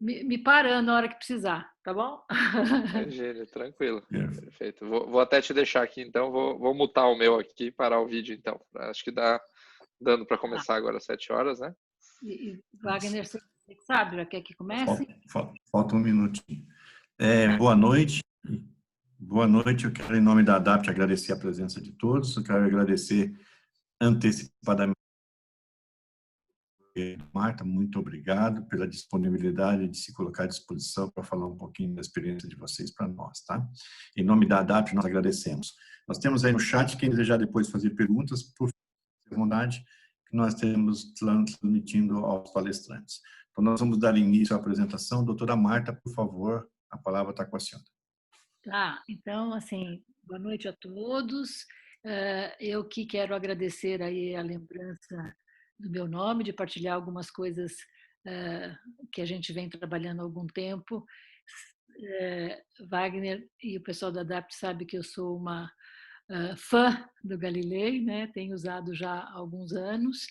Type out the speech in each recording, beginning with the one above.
me parando na hora que precisar, tá bom? Imagina, tranquilo. Perfeito. Perfeito. Vou até te deixar aqui, então, vou mutar o meu aqui e parar o vídeo, então. Acho que dando para começar agora às 7 horas, né? E Wagner, você que sabe, já quer que comece? Falta um minutinho. Boa noite. Boa noite. Eu quero, em nome da ADAPT, agradecer a presença de todos. Eu quero agradecer antecipadamente. Marta, muito obrigado pela disponibilidade de se colocar à disposição para falar um pouquinho da experiência de vocês para nós, tá? Em nome da ADAPT, nós agradecemos. Nós temos aí no chat, quem desejar depois fazer perguntas, por vontade, que nós temos transmitindo aos palestrantes. Então, nós vamos dar início à apresentação. Doutora Marta, por favor, a palavra está com a senhora. Tá, então, assim, boa noite a todos. Eu que quero agradecer aí a lembrança do meu nome, de partilhar algumas coisas que a gente vem trabalhando há algum tempo. Wagner e o pessoal da ADAPT sabe que eu sou uma fã do Galilei, né? Tenho usado já há alguns anos,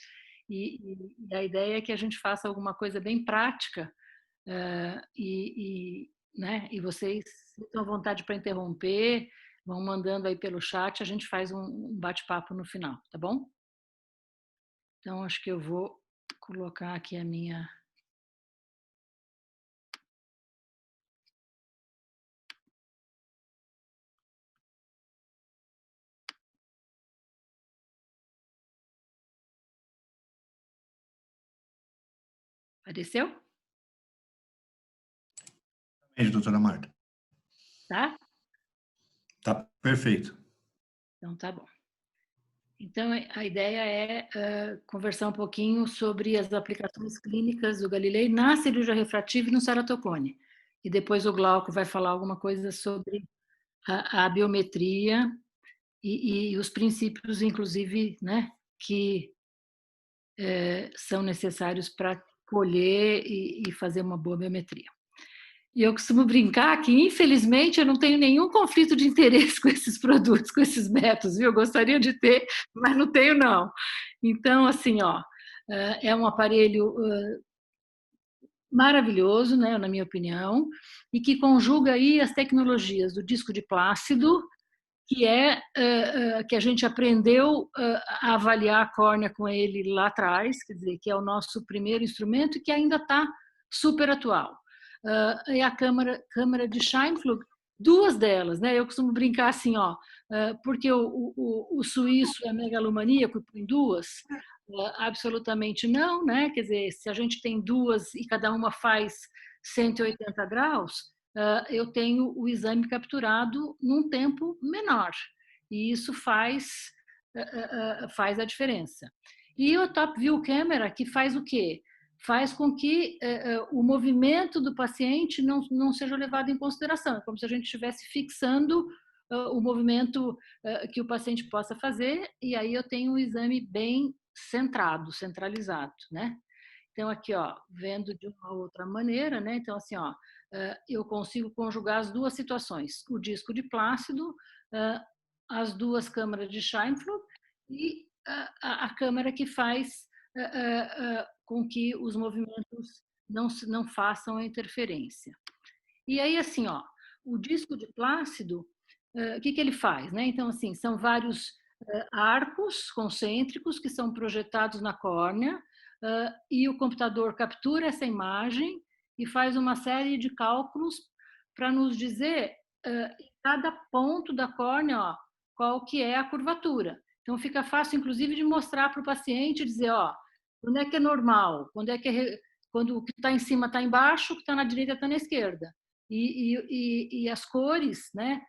e a ideia é que a gente faça alguma coisa bem prática, né? E vocês sintam à vontade para interromper, vão mandando aí pelo chat, a gente faz um bate-papo no final, tá bom? Então, acho que eu vou colocar aqui a minha... Apareceu? Doutora Marta. Tá? Tá perfeito. Então, tá bom. Então, a ideia é conversar um pouquinho sobre as aplicações clínicas do Galilei na cirurgia refrativa e no ceratocone. E depois o Glauco vai falar alguma coisa sobre a biometria e os princípios, inclusive, né, que são necessários para colher e fazer uma boa biometria. E eu costumo brincar que, infelizmente, eu não tenho nenhum conflito de interesse com esses produtos, com esses métodos, viu? Eu gostaria de ter, mas não tenho, não. Então, assim, ó, é um aparelho maravilhoso, né, na minha opinião, e que conjuga aí as tecnologias do disco de Plácido, que a gente aprendeu a avaliar a córnea com ele lá atrás, quer dizer, que é o nosso primeiro instrumento e que ainda está super atual. E a câmara de Scheimpflug, duas delas, né? Eu costumo brincar assim, ó, porque o suíço é megalomaníaco e põe duas, absolutamente não, né? Quer dizer, se a gente tem duas e cada uma faz 180 graus, eu tenho o exame capturado num tempo menor. E isso faz a diferença. E o Top View Camera, que faz o quê? Faz com que o movimento do paciente não seja levado em consideração. É como se a gente estivesse fixando o movimento que o paciente possa fazer, e aí eu tenho um exame bem centralizado, né? Então, aqui, ó, vendo de uma outra maneira, né? Então, assim, ó, eu consigo conjugar as duas situações, o disco de Plácido, as duas câmaras de Scheimpflug e a câmera que faz com que os movimentos não façam a interferência. E aí, assim, ó, o disco de Plácido, o que ele faz, né? Então, assim, são vários arcos concêntricos que são projetados na córnea, e o computador captura essa imagem e faz uma série de cálculos para nos dizer, em cada ponto da córnea, ó, qual que é a curvatura. Então, fica fácil, inclusive, de mostrar para o paciente e dizer, ó, quando é que é normal, quando o que está em cima está embaixo, o que está na direita está na esquerda. E as cores, né,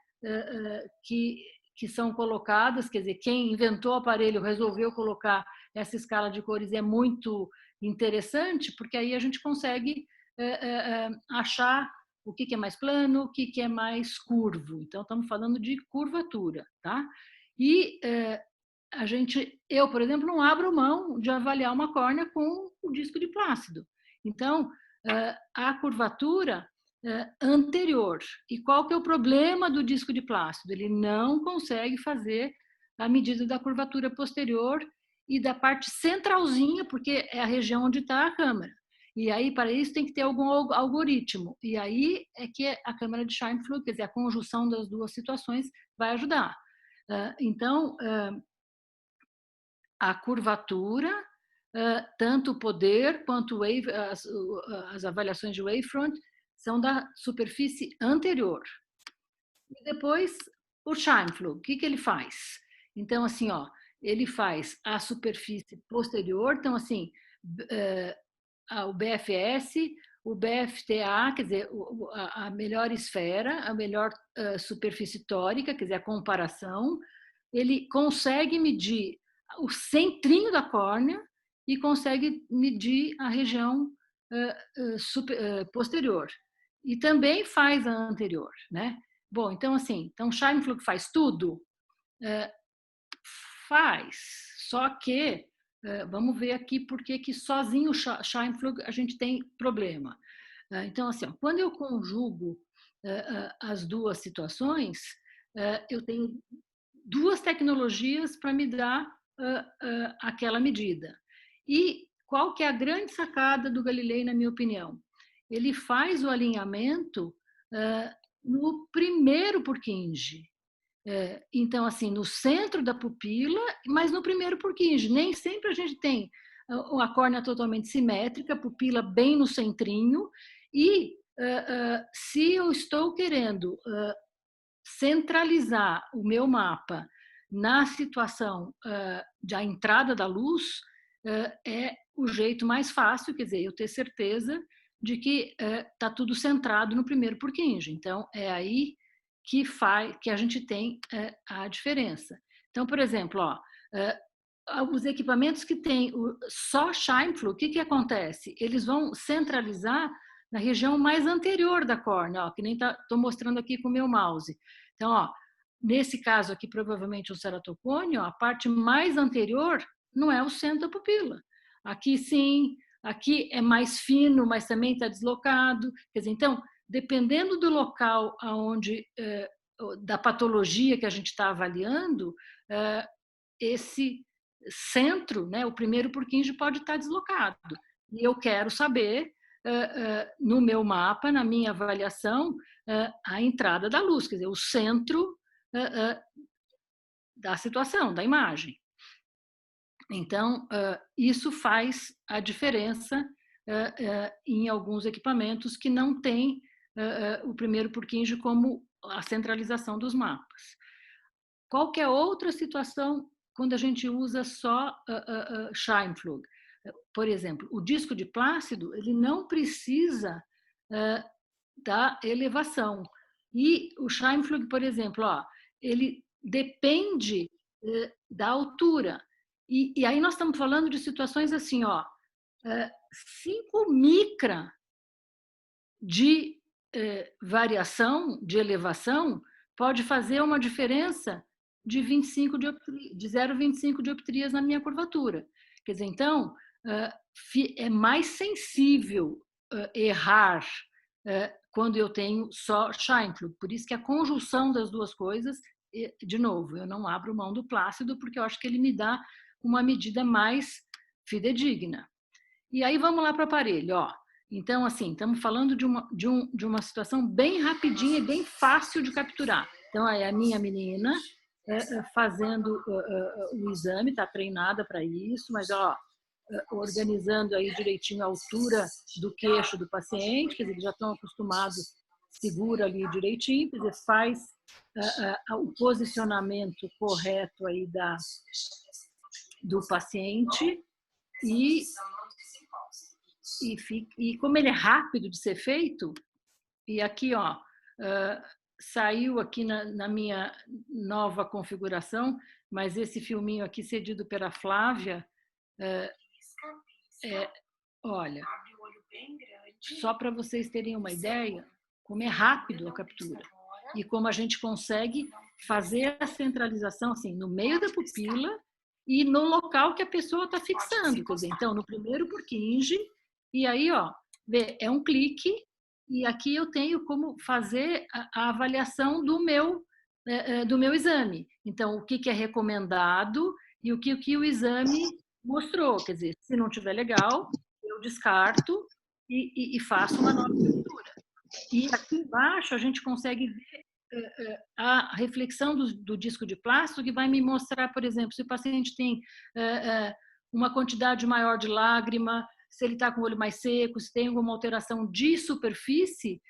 que são colocadas, quer dizer, quem inventou o aparelho resolveu colocar essa escala de cores, é muito interessante, porque aí a gente consegue achar o que é mais plano, o que é mais curvo. Então, estamos falando de curvatura, tá? E eu, por exemplo, não abro mão de avaliar uma córnea com o disco de Plácido. Então, a curvatura anterior. E qual que é o problema do disco de Plácido? Ele não consegue fazer a medida da curvatura posterior e da parte centralzinha, porque é a região onde está a câmera. E aí, para isso, tem que ter algum algoritmo. E aí é que a câmara de Scheimpflug, quer dizer, a conjunção das duas situações vai ajudar. Então, a curvatura, tanto o poder quanto as avaliações de wavefront são da superfície anterior. E depois, o Scheimpflug, o que ele faz? Então, assim, ó, ele faz a superfície posterior, então, assim, o BFS, o BFTA, quer dizer, a melhor esfera, a melhor superfície tórica, quer dizer, a comparação, ele consegue medir o centrinho da córnea e consegue medir a região posterior. E também faz a anterior, né? Bom, então assim, Scheimpflug faz tudo? Faz, só que vamos ver aqui por que sozinho o Scheimpflug a gente tem problema. Então, assim, quando eu conjugo as duas situações, eu tenho duas tecnologias para me dar aquela medida. E qual que é a grande sacada do Galilei, na minha opinião? Ele faz o alinhamento no primeiro Purkinje. Então, assim, no centro da pupila, mas no primeiro Purkinje. Nem sempre a gente tem a córnea totalmente simétrica, a pupila bem no centrinho, e se eu estou querendo centralizar o meu mapa na situação da entrada da luz, é o jeito mais fácil, quer dizer, eu ter certeza de que está tudo centrado no primeiro Purkinje. Então, é aí que a gente tem a diferença. Então, por exemplo, os equipamentos que têm só Scheimpflug, o que acontece? Eles vão centralizar na região mais anterior da córnea, que nem estou mostrando aqui com o meu mouse. Então, nesse caso aqui, provavelmente o ceratocônio, a parte mais anterior não é o centro da pupila. Aqui sim, aqui é mais fino, mas também está deslocado. Quer dizer, então, dependendo do local aonde da patologia que a gente está avaliando, esse centro, né, o primeiro Purkinje pode estar deslocado. E eu quero saber, no meu mapa, na minha avaliação, a entrada da luz, quer dizer, o centro da situação, da imagem. Então, isso faz a diferença em alguns equipamentos que não têm o primeiro Purkinje como a centralização dos mapas. Qualquer outra situação quando a gente usa só Scheimpflug? Por exemplo, o disco de Plácido, ele não precisa da elevação. E o Scheimpflug, por exemplo, ele depende da altura. E aí nós estamos falando de situações assim, 5 micra de variação, de elevação, pode fazer uma diferença de 0,25 dioptrias na minha curvatura. Quer dizer, então, é mais sensível errar quando eu tenho só Scheimpflug. Por isso que a conjunção das duas coisas, de novo, eu não abro mão do Plácido, porque eu acho que ele me dá uma medida mais fidedigna. E aí vamos lá para o aparelho. Então, assim, estamos falando de uma situação bem rapidinha e bem fácil de capturar. Então, é a minha menina fazendo o exame, está treinada para isso, mas organizando aí direitinho a altura do queixo do paciente, quer dizer, eles já estão acostumados, segura ali direitinho, quer dizer, faz o posicionamento correto aí do paciente e como ele é rápido de ser feito, e aqui, saiu aqui na minha nova configuração, mas esse filminho aqui cedido pela Flávia, olha, só para vocês terem uma ideia, como é rápido a captura e como a gente consegue fazer a centralização assim, no meio da pupila e no local que a pessoa está fixando. Quer dizer, então, no primeiro Purkinje, e aí, vê, é um clique, e aqui eu tenho como fazer a avaliação do meu exame. Então, o que é recomendado e o que o exame mostrou. Quer dizer, se não estiver legal, eu descarto e faço uma nova leitura. E aqui embaixo a gente consegue ver a reflexão do disco de plástico, que vai me mostrar, por exemplo, se o paciente tem uma quantidade maior de lágrima, se ele está com o olho mais seco, se tem alguma alteração de superfície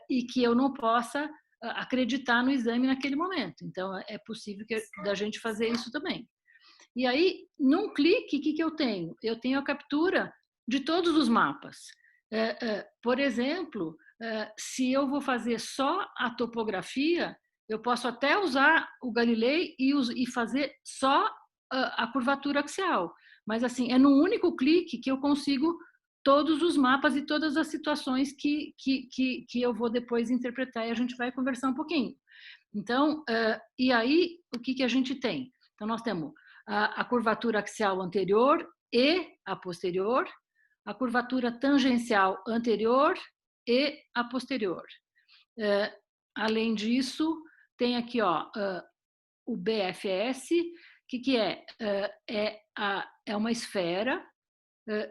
e que eu não possa acreditar no exame naquele momento. Então, é possível da gente fazer isso também. E aí, num clique, o que eu tenho? Eu tenho a captura de todos os mapas. Por exemplo, se eu vou fazer só a topografia, eu posso até usar o Galilei e fazer só a curvatura axial. Mas, assim, é num único clique que eu consigo todos os mapas e todas as situações que eu vou depois interpretar e a gente vai conversar um pouquinho. Então, e aí, o que a gente tem? Então, nós temos a curvatura axial anterior e a posterior, a curvatura tangencial anterior e a posterior. Além disso, tem aqui o BFS, que é? É uma esfera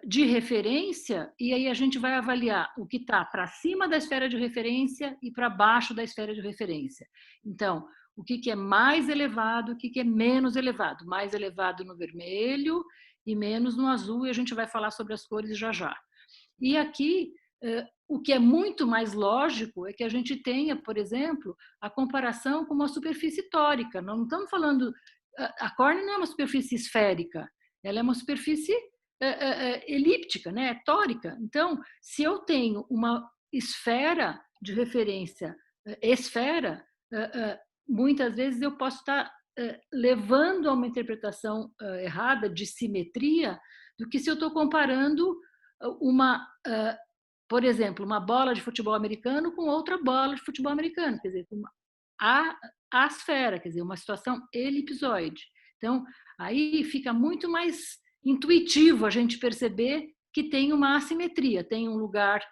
de referência, e aí a gente vai avaliar o que está para cima da esfera de referência e para baixo da esfera de referência. Então, o que é mais elevado, o que é menos elevado. Mais elevado no vermelho e menos no azul, e a gente vai falar sobre as cores já já. E aqui, o que é muito mais lógico é que a gente tenha, por exemplo, a comparação com uma superfície tórica. Nós não estamos falando... A córnea não é uma superfície esférica, ela é uma superfície elíptica, né? Tórica. Então, se eu tenho uma esfera de referência, muitas vezes eu posso estar levando a uma interpretação errada de simetria do que se eu estou comparando por exemplo, uma bola de futebol americano com outra bola de futebol americano, quer dizer, a esfera, quer dizer, uma situação elipsoide. Então, aí fica muito mais intuitivo a gente perceber que tem uma assimetria, tem um lugar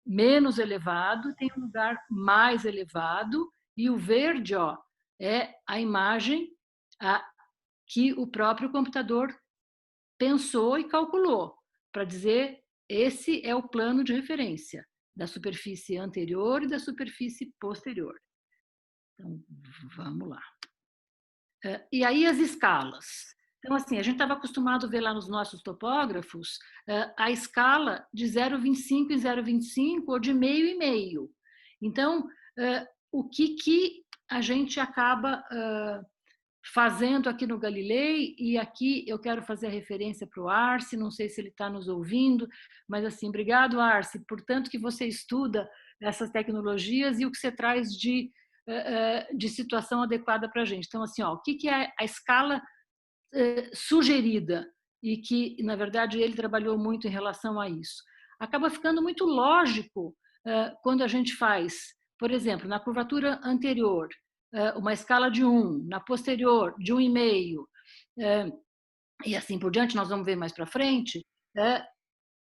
menos elevado, tem um lugar mais elevado, e o verde é a imagem que o próprio computador pensou e calculou, para dizer esse é o plano de referência da superfície anterior e da superfície posterior. Então, vamos lá. E aí as escalas. Então, assim, a gente estava acostumado a ver lá nos nossos topógrafos a escala de 0,25 em 0,25 ou de meio em meio. Então, o que a gente acaba fazendo aqui no Galilei, e aqui eu quero fazer a referência para o Arce, não sei se ele está nos ouvindo, mas assim, obrigado, Arce, por tanto que você estuda essas tecnologias e o que você traz de situação adequada para a gente. Então, assim, o que é a escala sugerida, e que, na verdade, ele trabalhou muito em relação a isso. Acaba ficando muito lógico quando a gente faz, por exemplo, na curvatura anterior, uma escala de 1, na posterior, de 1,5, e assim por diante, nós vamos ver mais para frente,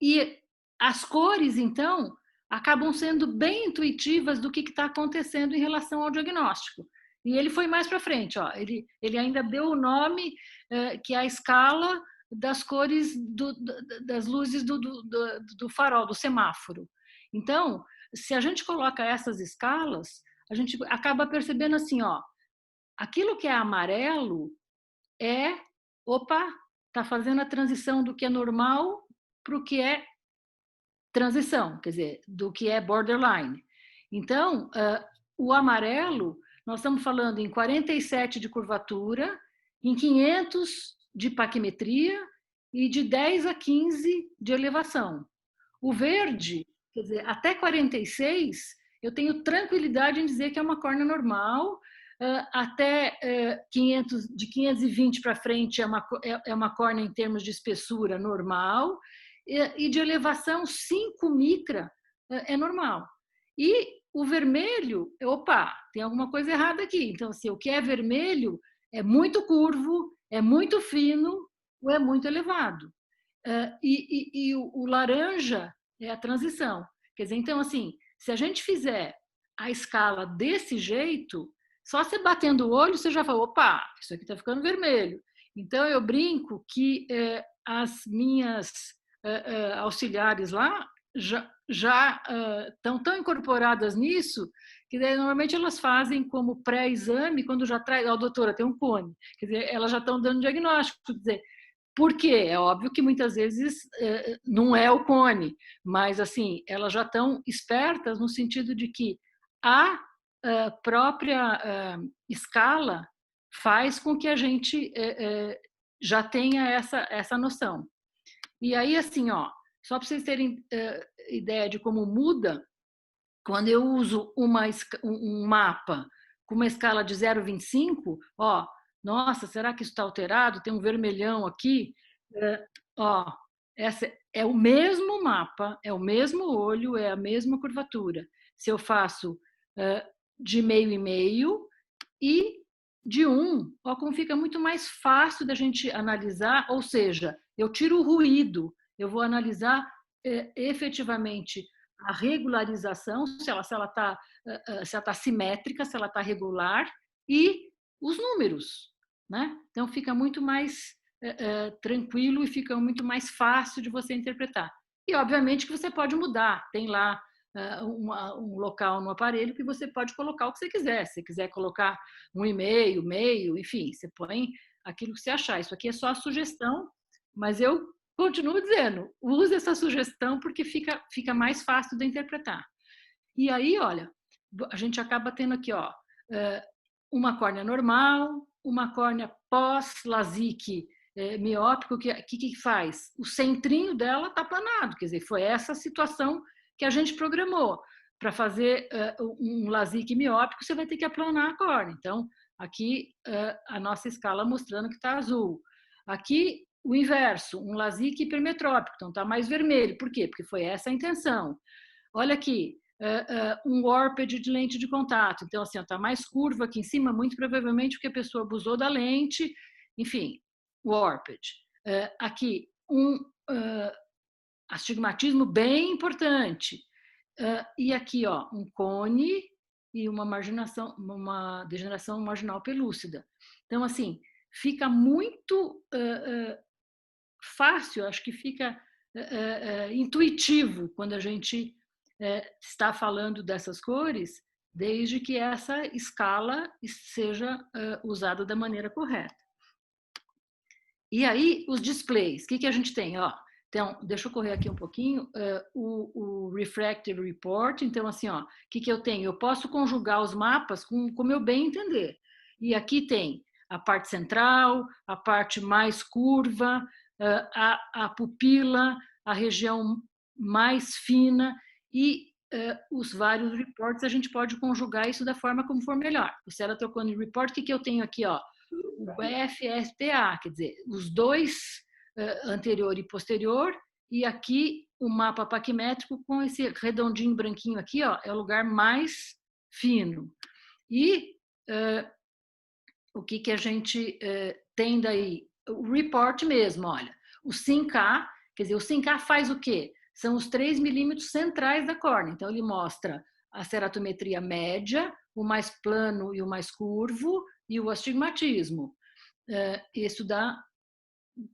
e as cores, então, acabam sendo bem intuitivas do que está acontecendo em relação ao diagnóstico. E ele foi mais para frente, ele ainda deu o nome que é a escala das cores das luzes do farol, do semáforo. Então, se a gente coloca essas escalas, a gente acaba percebendo assim, aquilo que é amarelo está fazendo a transição do que é normal para o que é transição, quer dizer, do que é borderline. Então, o amarelo, nós estamos falando em 47 de curvatura, em 500 de paquimetria e de 10 a 15 de elevação. O verde, quer dizer, até 46, eu tenho tranquilidade em dizer que é uma córnea normal, até de 520 para frente é uma córnea em termos de espessura normal, e de elevação 5 micra é normal. E o vermelho, tem alguma coisa errada aqui. Então, assim, o que é vermelho é muito curvo, é muito fino ou é muito elevado. E o laranja é a transição. Quer dizer, então, assim, se a gente fizer a escala desse jeito, só você batendo o olho, você já fala, isso aqui está ficando vermelho. Então, eu brinco que as minhas auxiliares lá já estão tão incorporadas nisso que daí, normalmente elas fazem como pré-exame quando já traz, ó, doutora, tem um cone. Quer dizer, elas já estão dando diagnóstico, quer dizer, por quê? É óbvio que muitas vezes não é o cone, mas assim, elas já estão espertas no sentido de que a própria escala faz com que a gente já tenha essa noção. E aí, assim, ó, só para vocês terem ideia de como muda, quando eu uso um mapa com uma escala de 0,25, ó, nossa, será que isso está alterado? Tem um vermelhão aqui. Ó, essa é o mesmo mapa, é o mesmo olho, é a mesma curvatura. Se eu faço de meio e meio e de 1, ó, como fica muito mais fácil da gente analisar, ou seja, eu tiro o ruído, eu vou analisar efetivamente a regularização, se ela está simétrica, se ela está regular, e os números, né? Então fica muito mais tranquilo e fica muito mais fácil de você interpretar. E obviamente que você pode mudar, tem lá um local no aparelho que você pode colocar o que você quiser. Se você quiser colocar 1,5, meio, enfim, você põe aquilo que você achar. Isso aqui é só a sugestão, mas eu continuo dizendo, use essa sugestão porque fica mais fácil de interpretar. E aí, olha, a gente acaba tendo aqui, ó, uma córnea normal, uma córnea pós-LASIK miópico, o que faz? O centrinho dela está aplanado, quer dizer, foi essa situação que a gente programou. Para fazer um LASIK miópico, você vai ter que aplanar a córnea. Então, aqui a nossa escala mostrando que está azul. Aqui, o inverso, um LASIK hipermetrópico, então está mais vermelho. Por quê? Porque foi essa a intenção. Olha aqui, um warped de lente de contato. Então, assim, está mais curva aqui em cima, muito provavelmente porque a pessoa abusou da lente. Enfim, warped. Aqui, astigmatismo bem importante. E aqui, ó, um cone e uma degeneração marginal pelúcida. Então, assim, fica muito fácil, acho que fica intuitivo quando a gente está falando dessas cores, desde que essa escala seja usada da maneira correta. E aí, os displays, o que a gente tem? Ó, então, deixa eu correr aqui um pouquinho, o Refractive Report. Então, assim, ó, o que eu tenho? Eu posso conjugar os mapas com o meu bem entender. E aqui tem a parte central, a parte mais curva, a pupila, a região mais fina e os vários reports, a gente pode conjugar isso da forma como for melhor. O Ceratocone Cone Report, o que eu tenho aqui? Ó, o BFSPA, quer dizer, os dois anterior e posterior, e aqui o mapa paquimétrico com esse redondinho branquinho aqui, ó, é o lugar mais fino. E o que a gente tem daí? O report mesmo, olha, o 5K, quer dizer, o 5K faz o quê? São os 3 milímetros centrais da córnea. Então, ele mostra a ceratometria média, o mais plano e o mais curvo, e o astigmatismo. Isso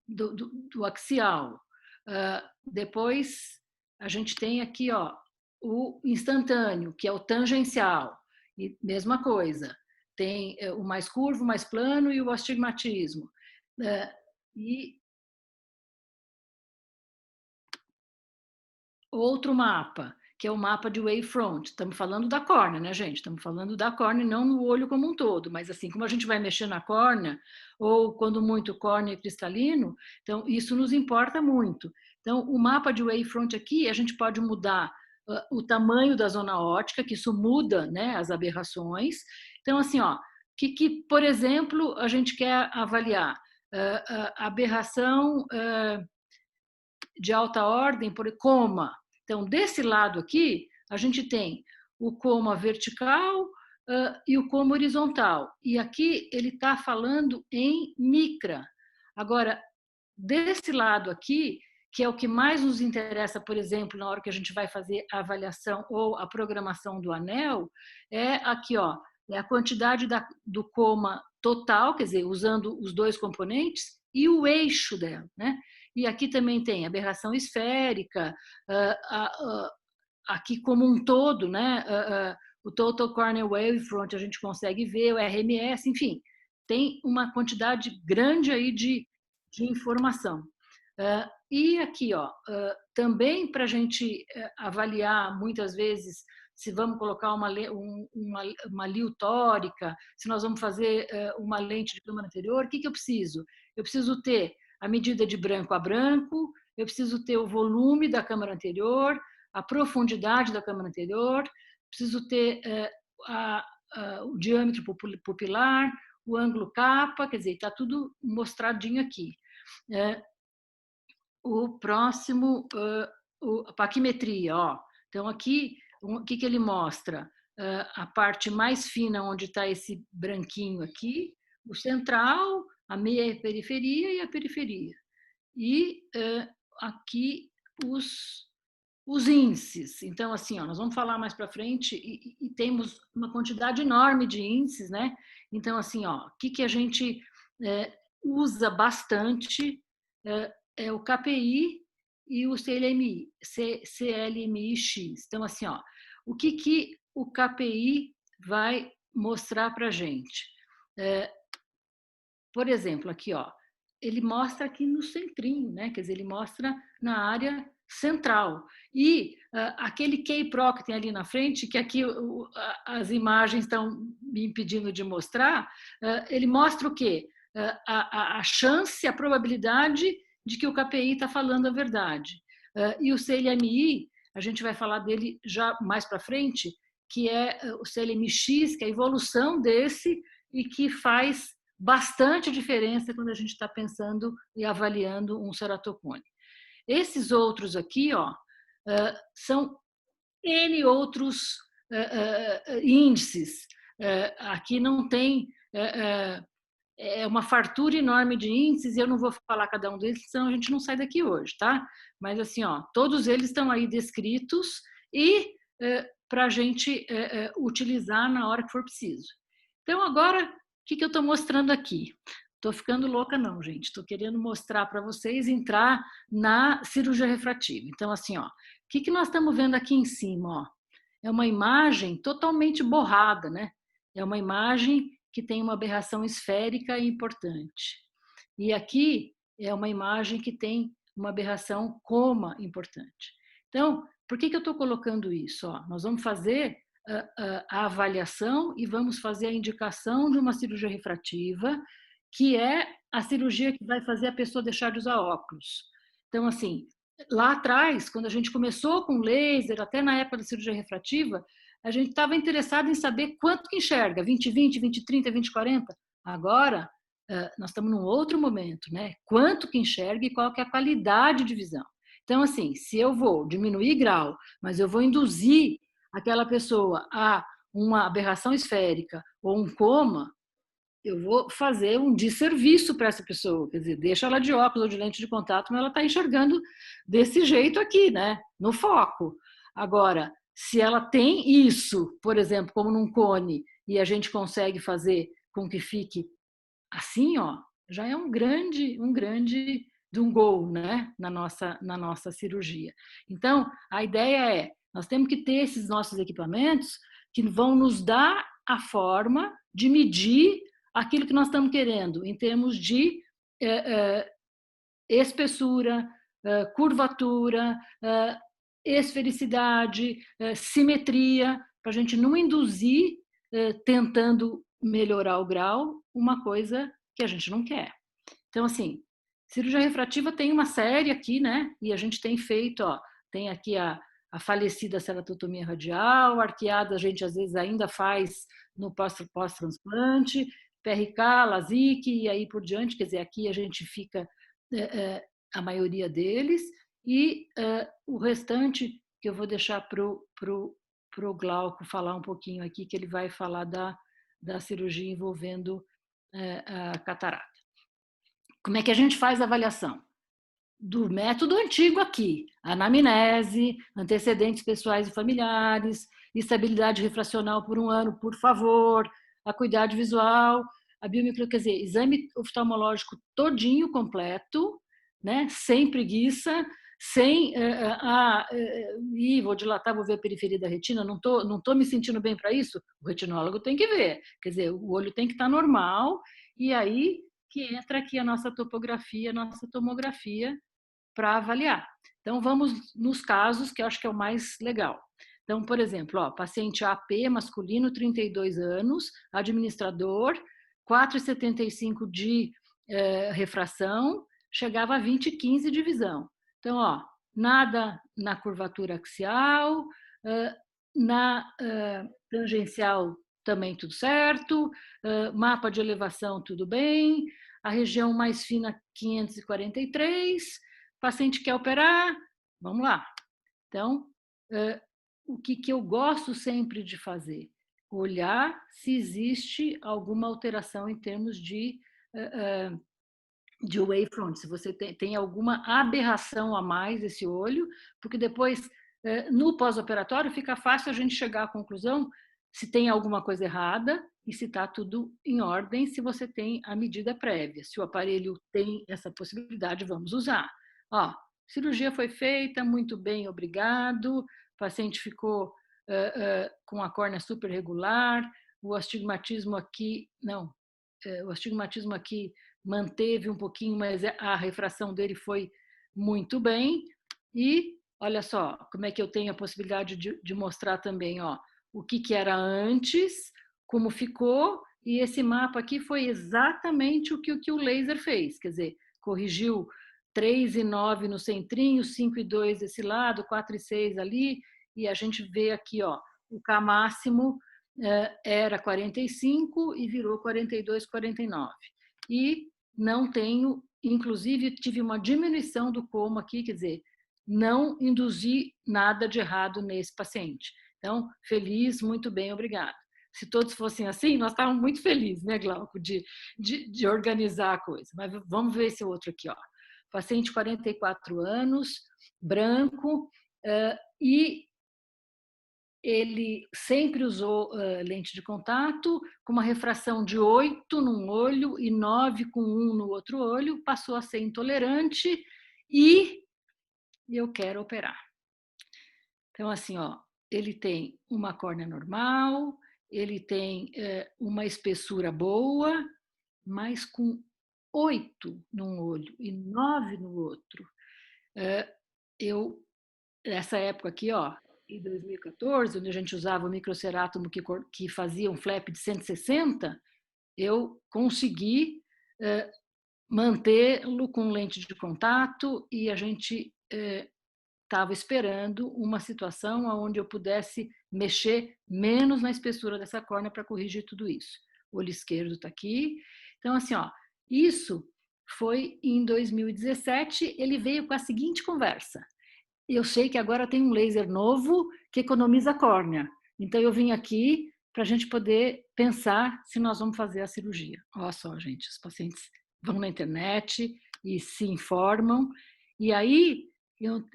do axial. Depois, a gente tem aqui, ó, o instantâneo, que é o tangencial. E mesma coisa. Tem o mais curvo, o mais plano e o astigmatismo. E outro mapa, que é o mapa de wavefront. Estamos falando da córnea, né, gente? Estamos falando da córnea, não no olho como um todo, mas assim, como a gente vai mexer na córnea, ou quando muito córnea cristalino, então isso nos importa muito. Então, o mapa de wavefront aqui, a gente pode mudar o tamanho da zona óptica, que isso muda, né, as aberrações. Então, assim, ó, por exemplo, a gente quer avaliar a aberração de alta ordem por coma. Então, desse lado aqui, a gente tem o coma vertical e o coma horizontal. E aqui ele está falando em micra. Agora, desse lado aqui, que é o que mais nos interessa, por exemplo, na hora que a gente vai fazer a avaliação ou a programação do anel, é aqui, ó, é a quantidade do coma total, quer dizer, usando os dois componentes, e o eixo dela, né? e aqui também tem aberração esférica, aqui como um todo, né? O Total Corneal Wavefront a gente consegue ver, o RMS, enfim, tem uma quantidade grande aí de informação. E aqui, ó, também para a gente avaliar muitas vezes se vamos colocar uma lio tórica, se nós vamos fazer uma lente de câmara anterior, o que eu preciso? Eu preciso ter a medida de branco a branco, eu preciso ter o volume da câmara anterior, a profundidade da câmara anterior, preciso ter o diâmetro pupilar, o ângulo capa, quer dizer, está tudo mostradinho aqui. O próximo, a paquimetria, ó. Então, aqui, o que ele mostra? A parte mais fina, onde está esse branquinho aqui, o central, a meia periferia e a periferia. E aqui os índices. Então, assim, ó, nós vamos falar mais para frente e temos uma quantidade enorme de índices, né? Então, assim, ó, o que a gente usa bastante é o KPI e o CLMI-X. Então, assim, ó, o que o KPI vai mostrar para a gente? Por exemplo, aqui, ó, ele mostra aqui no centrinho, né? Quer dizer, ele mostra na área central. E aquele K-Pro que tem ali na frente, que aqui as imagens estão me impedindo de mostrar, ele mostra o quê? A chance, a probabilidade de que o KPI está falando a verdade. E o CLMI, a gente vai falar dele já mais para frente, que é o CLMI-X, que é a evolução desse e que faz bastante diferença quando a gente está pensando e avaliando um ceratocone. Esses outros aqui, ó, são N outros índices. Aqui não tem... É uma fartura enorme de índices, e eu não vou falar cada um deles, senão a gente não sai daqui hoje, tá? Mas, assim, ó, todos eles estão aí descritos e para a gente utilizar na hora que for preciso. Então, agora, o que eu estou mostrando aqui? Estou ficando louca não, gente. Estou querendo mostrar para vocês entrar na cirurgia refrativa. Então, assim, ó, o que nós estamos vendo aqui em cima? Ó? É uma imagem totalmente borrada, né? É uma imagem que tem uma aberração esférica importante. E aqui é uma imagem que tem uma aberração coma importante. Então, por que eu estou colocando isso? Ó, nós vamos fazer a avaliação e vamos fazer a indicação de uma cirurgia refrativa, que é a cirurgia que vai fazer a pessoa deixar de usar óculos. Então, assim, lá atrás, quando a gente começou com laser, até na época da cirurgia refrativa, a gente estava interessado em saber quanto que enxerga, 20/20, 20/30, 20/40. Agora, nós estamos num outro momento, né? Quanto que enxerga e qual que é a qualidade de visão. Então, assim, se eu vou diminuir grau, mas eu vou induzir aquela pessoa a uma aberração esférica ou um coma, eu vou fazer um desserviço para essa pessoa. Quer dizer, deixa ela de óculos ou de lente de contato, mas ela está enxergando desse jeito aqui, né? No foco. Agora, se ela tem isso, por exemplo, como num cone, e a gente consegue fazer com que fique assim, ó, já é um grande de um gol, né, na nossa cirurgia. Então, a ideia é, nós temos que ter esses nossos equipamentos que vão nos dar a forma de medir aquilo que nós estamos querendo, em termos de espessura, curvatura, esfericidade, simetria, para a gente não induzir, tentando melhorar o grau, uma coisa que a gente não quer. Então, assim, cirurgia refrativa tem uma série aqui, né? E a gente tem feito, ó, tem aqui a falecida ceratotomia radial, arqueada a gente às vezes ainda faz no pós-transplante, PRK, LASIK e aí por diante, quer dizer, aqui a gente fica a maioria deles, e o restante que eu vou deixar pro Glauco falar um pouquinho aqui, que ele vai falar da cirurgia envolvendo a catarata. Como é que a gente faz a avaliação? Do método antigo aqui, anamnese, antecedentes pessoais e familiares, estabilidade refracional por 1 ano, por favor, acuidade visual, a biomicro, quer dizer, exame oftalmológico todinho completo, né? Sem preguiça, sem vou dilatar, vou ver a periferia da retina, não tô me sentindo bem para isso. O retinólogo tem que ver, quer dizer, o olho tem que estar normal, e aí que entra aqui a nossa topografia, a nossa tomografia para avaliar. Então vamos nos casos que eu acho que é o mais legal. Então, por exemplo, ó, paciente AP, masculino, 32 anos, administrador, 4,75 de refração, chegava a 20,15 de visão. Então, ó, nada na curvatura axial, na tangencial também tudo certo, mapa de elevação tudo bem, a região mais fina 543, paciente quer operar, vamos lá. Então, o que eu gosto sempre de fazer? Olhar se existe alguma alteração em termos de wavefront, se você tem alguma aberração a mais esse olho, porque depois, no pós-operatório, fica fácil a gente chegar à conclusão se tem alguma coisa errada e se está tudo em ordem, se você tem a medida prévia. Se o aparelho tem essa possibilidade, vamos usar. Ó, cirurgia foi feita, muito bem, obrigado. O paciente ficou com a córnea super regular, o astigmatismo aqui, o astigmatismo aqui manteve um pouquinho, mas a refração dele foi muito bem. E olha só, como é que eu tenho a possibilidade de mostrar também, ó, o que era antes, como ficou, e esse mapa aqui foi exatamente o que o laser fez, quer dizer, corrigiu 3,9 no centrinho, 5,2 desse lado, 4,6 ali, e a gente vê aqui, ó, o K máximo era 45 e virou 42, 49. E não tenho, inclusive tive uma diminuição do coma aqui, quer dizer, não induzi nada de errado nesse paciente. Então, feliz, muito bem, obrigada. Se todos fossem assim, nós estávamos muito felizes, né, Glauco, de organizar a coisa. Mas vamos ver esse outro aqui, ó. Paciente 44 anos, branco, e ele sempre usou lente de contato, com uma refração de 8 num olho e 9 com 1 no outro olho, passou a ser intolerante e eu quero operar. Então, assim, ó, ele tem uma córnea normal, ele tem uma espessura boa, mas com 8 num olho e 9 no outro. Nessa época aqui, ó, em 2014, onde a gente usava o microcerátomo que fazia um flap de 160, eu consegui mantê-lo com lente de contato e a gente estava esperando uma situação onde eu pudesse mexer menos na espessura dessa córnea para corrigir tudo isso. O olho esquerdo está aqui. Então, assim, ó, isso foi em 2017, ele veio com a seguinte conversa. Eu sei que agora tem um laser novo que economiza a córnea. Então, eu vim aqui para a gente poder pensar se nós vamos fazer a cirurgia. Olha só, gente, os pacientes vão na internet e se informam. E aí,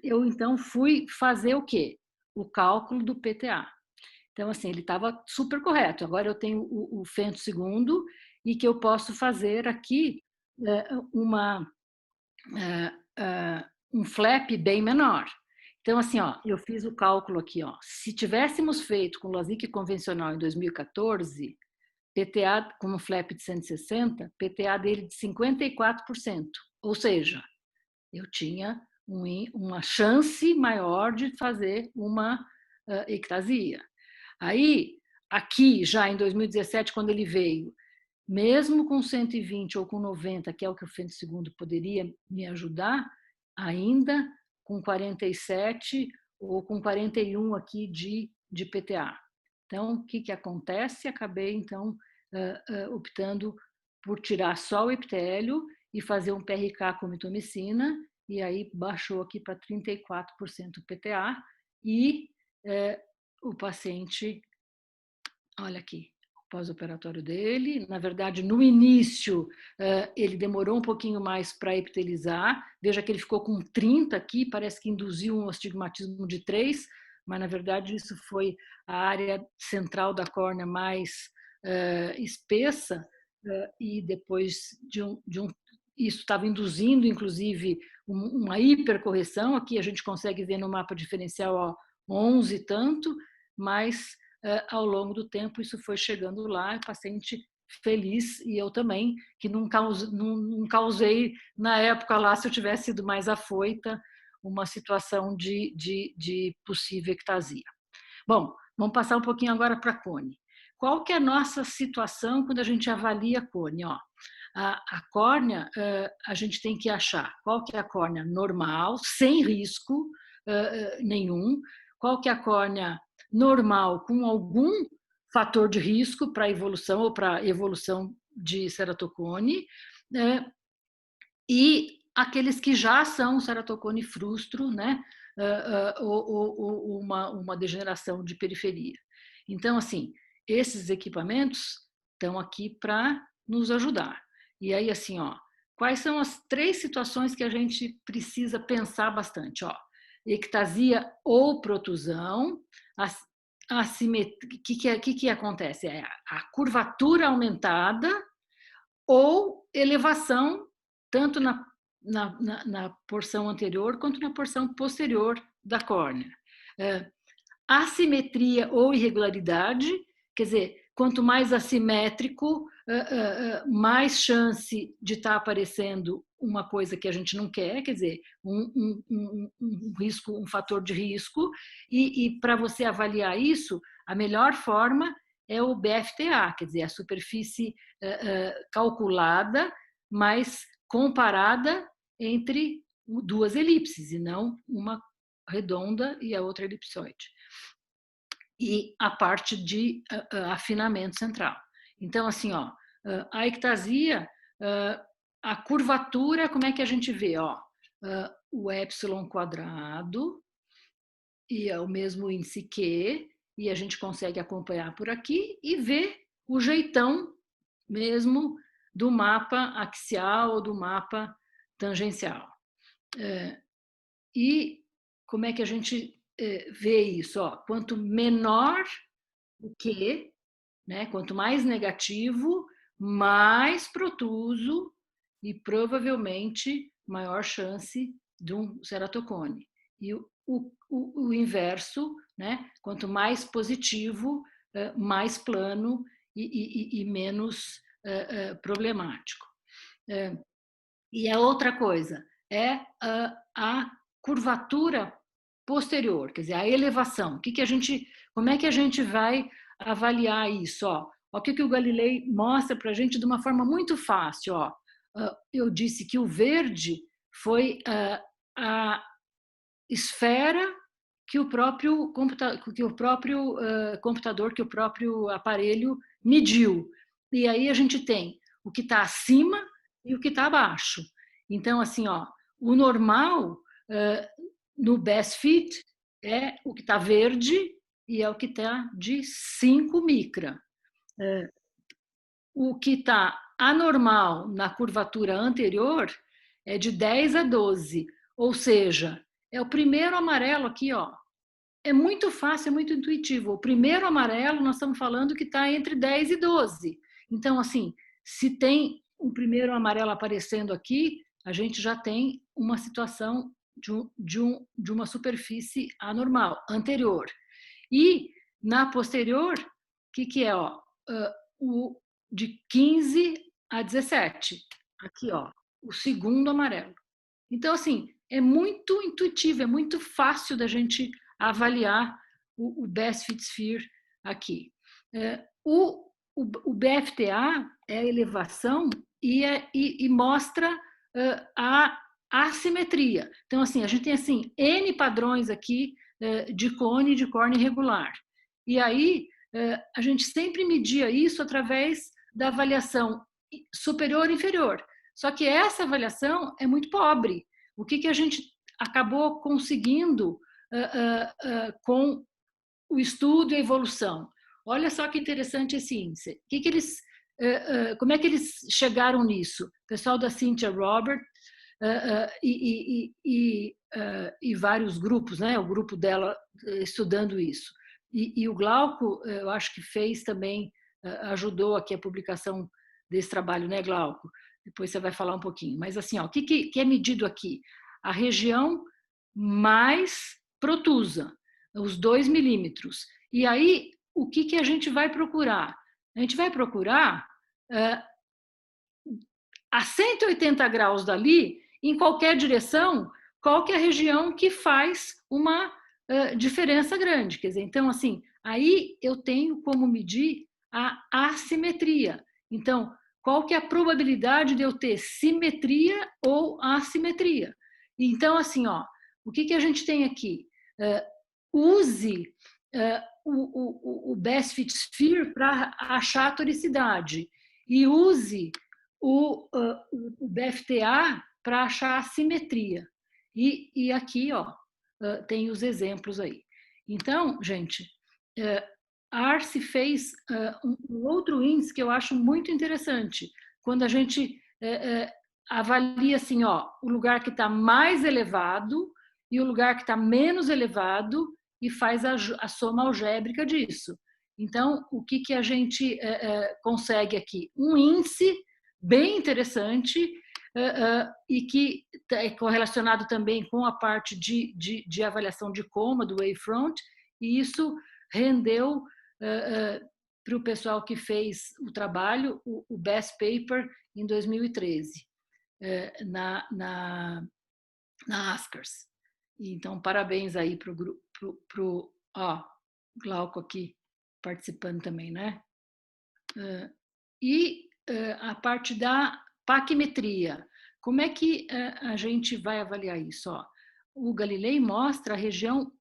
eu então fui fazer o quê? O cálculo do PTA. Então, assim, ele estava super correto. Agora eu tenho o fento segundo e que eu posso fazer aqui um flap bem menor. Então, assim, ó, eu fiz o cálculo aqui, ó. Se tivéssemos feito com LASIK convencional em 2014, PTA com um flap de 160, PTA dele de 54%. Ou seja, eu tinha uma chance maior de fazer uma ectasia. Aí, aqui, já em 2017, quando ele veio, mesmo com 120 ou com 90, que é o que o fento segundo poderia me ajudar, ainda com 47 ou com 41 aqui de PTA. Então, o que acontece? Acabei, então, optando por tirar só o epitélio e fazer um PRK com mitomicina, e aí baixou aqui para 34% PTA, e o paciente, olha aqui, pós-operatório dele. Na verdade, no início, ele demorou um pouquinho mais para epitelizar. Veja que ele ficou com 30 aqui, parece que induziu um astigmatismo de 3, mas, na verdade, isso foi a área central da córnea mais espessa, e depois isso estava induzindo, inclusive, uma hipercorreção. Aqui a gente consegue ver no mapa diferencial, ó, 11 e tanto, mas ao longo do tempo isso foi chegando lá, paciente feliz, e eu também, que não causei na época lá, se eu tivesse sido mais afoita, uma situação de possível ectasia. Bom, vamos passar um pouquinho agora para a cone. Qual que é a nossa situação quando a gente avalia a cone? Ó, a córnea, a gente tem que achar qual que é a córnea normal, sem risco nenhum, qual que é a córnea normal com algum fator de risco para evolução ou para evolução de ceratocone, e aqueles que já são ceratocone frustro, né, ou uma degeneração de periferia. Então, assim, esses equipamentos estão aqui para nos ajudar. E aí, assim, ó, quais são as 3 situações que a gente precisa pensar bastante? Ó, ectasia ou protusão, assimetria, que acontece? É a curvatura aumentada ou elevação, tanto na porção anterior quanto na porção posterior da córnea. Assimetria ou irregularidade, quer dizer, quanto mais assimétrico, mais chance de estar aparecendo uma coisa que a gente não quer, quer dizer, um risco, um fator de risco, e para você avaliar isso, a melhor forma é o BFTA, quer dizer, a superfície calculada, mas comparada entre 2 elipses, e não uma redonda e a outra elipsoide. E a parte de afinamento central. Então, assim, ó, a ectasia, a curvatura, como é que a gente vê? Ó, o epsilon quadrado, e é o mesmo índice Q, e a gente consegue acompanhar por aqui e ver o jeitão mesmo do mapa axial ou do mapa tangencial. E como é que a gente vê isso? Ó, quanto menor o Q, né, quanto mais negativo, mais protuso e provavelmente maior chance de um ceratocone. E o inverso, né, quanto mais positivo, mais plano e menos problemático. E a outra coisa é a curvatura posterior, quer dizer, a elevação. Como é que a gente vai avaliar isso? Ó, o que o Galilei mostra para a gente de uma forma muito fácil. Ó. Eu disse que o verde foi a esfera que o próprio computador, que o próprio aparelho mediu. E aí a gente tem o que está acima e o que está abaixo. Então, assim, ó, o normal no best fit é o que está verde e é o que está de 5 micra. O que está anormal na curvatura anterior é de 10 a 12, ou seja, é o primeiro amarelo aqui, ó. É muito fácil, é muito intuitivo. O primeiro amarelo, nós estamos falando que está entre 10 e 12. Então, assim, se tem um primeiro amarelo aparecendo aqui, a gente já tem uma situação de uma superfície anormal, anterior. E na posterior, o que é? Ó, de 15 a 17. Aqui, ó, o segundo amarelo. Então, assim, é muito intuitivo, é muito fácil da gente avaliar o Best Fit Sphere aqui. O BFTA é a elevação e mostra a assimetria. Então, assim, a gente tem assim, N padrões aqui de cone e de córnea irregular. E aí, a gente sempre media isso através da avaliação superior e inferior. Só que essa avaliação é muito pobre. O que a gente acabou conseguindo com o estudo e a evolução? Olha só que interessante esse índice. Como é que eles chegaram nisso? O pessoal da Cynthia Robert e vários grupos, né? O grupo dela estudando isso. E o Glauco, eu acho que fez também, ajudou aqui a publicação desse trabalho, né, Glauco? depois você vai falar um pouquinho. Mas assim, ó, o que é medido aqui? A região mais protusa, os 2 milímetros. E aí, o que a gente vai procurar? A gente vai procurar a 180 graus dali, em qualquer direção, qual que é a região que faz uma diferença grande. Quer dizer, então, assim, aí eu tenho como medir a assimetria. Então, qual que é a probabilidade de eu ter simetria ou assimetria? Então, assim, ó, o que a gente tem aqui? Use o Best Fit Sphere para achar a toricidade e use o BFTA para achar a simetria. E aqui, ó, tem os exemplos aí. Então, gente, a ARCE fez um outro índice que eu acho muito interessante. Quando a gente avalia assim, ó, o lugar que está mais elevado e o lugar que está menos elevado e faz a soma algébrica disso. Então, o que a gente consegue aqui? Um índice bem interessante e que é correlacionado também com a parte de avaliação de coma do Wavefront, e isso rendeu para o pessoal que fez o trabalho o Best Paper em 2013 na ASCRS. Então, parabéns aí para o grupo, Glauco aqui participando também, né? E a parte da paquimetria. Como é que a gente vai avaliar isso? Ó, o Galilei mostra a região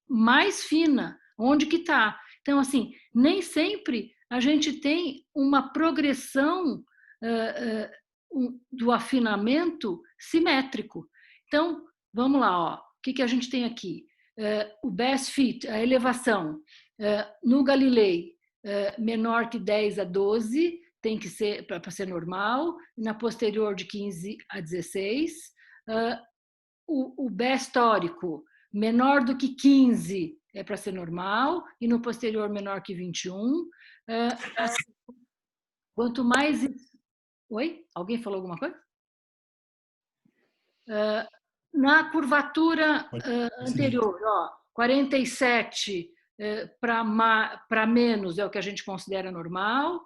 mais fina, onde que está. Então, assim, nem sempre a gente tem uma progressão do afinamento simétrico. Então, vamos lá, ó. O que a gente tem aqui? O Best Fit, a elevação, no Galilei, menor que 10 a 12, tem que ser para ser normal, na posterior de 15 a 16. O Best tórico, menor do que 15 é para ser normal, e no posterior menor que 21. Quanto mais... Oi? Alguém falou alguma coisa? Na curvatura anterior, ó, 47 para menos é o que a gente considera normal,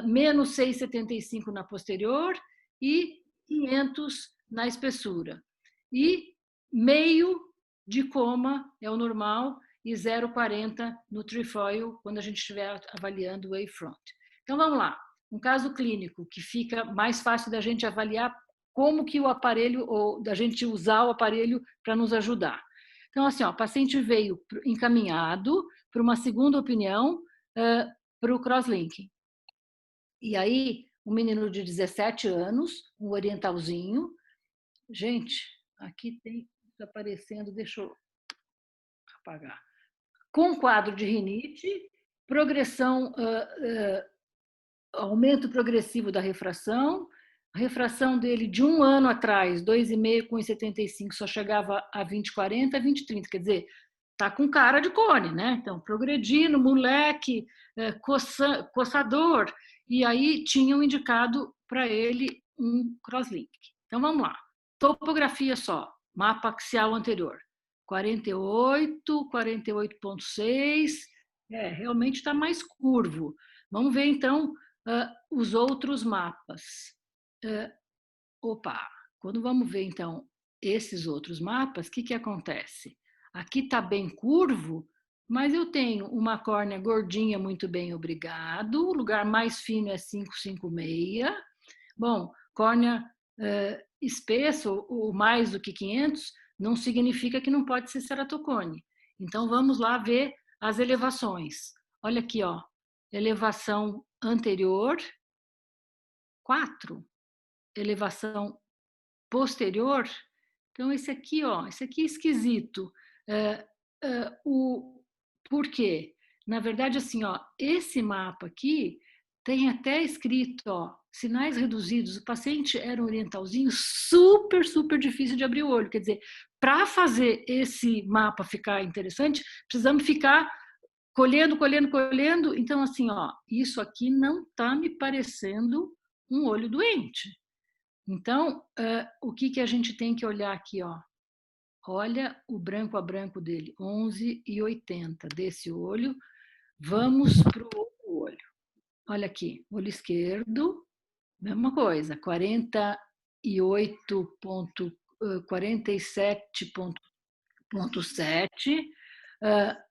menos 6,75 na posterior e 500 na espessura. E meio de coma é o normal e 0,40 no trefoil quando a gente estiver avaliando o wavefront. Então vamos lá, um caso clínico que fica mais fácil da gente avaliar como que o aparelho, ou da gente usar o aparelho para nos ajudar. Então, assim, ó, o paciente veio encaminhado para uma segunda opinião para o crosslinking. E aí, um menino de 17 anos, um orientalzinho. Gente, aqui tem aparecendo, deixa eu apagar. Com quadro de rinite, progressão, aumento progressivo da refração. A refração dele de um ano atrás, 2,5 com 1,75, só chegava a 20,40, 20,30. Quer dizer, tá com cara de cone, né? Então, progredindo, moleque, coçador. E aí tinham indicado para ele um crosslink. Então, vamos lá. Topografia só, mapa axial anterior. 48, 48,6. Realmente está mais curvo. Vamos ver, então, os outros mapas. Quando vamos ver, então, esses outros mapas, o que acontece? Aqui está bem curvo, mas eu tenho uma córnea gordinha, muito bem, obrigado. O lugar mais fino é 5,56. Bom, córnea espesso, ou mais do que 500, não significa que não pode ser ceratocone. Então, vamos lá ver as elevações. Olha aqui, ó, elevação anterior, 4. Elevação posterior. Então, esse aqui, ó, esse aqui é esquisito. Por quê? Na verdade, assim, ó, esse mapa aqui tem até escrito, ó, sinais reduzidos. O paciente era um orientalzinho super, super difícil de abrir o olho. Quer dizer, para fazer esse mapa ficar interessante, precisamos ficar colhendo, colhendo, colhendo. Então, assim, ó, isso aqui não está me parecendo um olho doente. Então, o que a gente tem que olhar aqui, ó? Olha o branco a branco dele, 11,80 desse olho. Vamos para o outro olho. Olha aqui, olho esquerdo, mesma coisa, 47,7.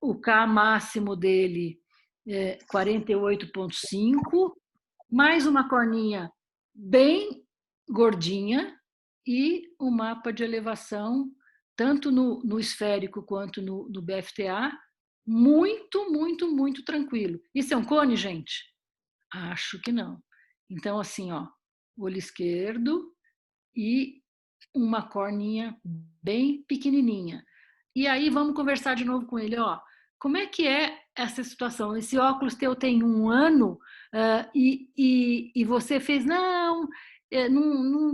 O K máximo dele é 48,5, mais uma corninha bem gordinha e um mapa de elevação, tanto no esférico quanto no BFTA, muito, muito, muito tranquilo. Isso é um cone, gente? Acho que não. Então, assim, ó, olho esquerdo e uma corninha bem pequenininha. E aí vamos conversar de novo com ele, ó. Como é que é essa situação? Esse óculos teu tem 1 ano e você fez, não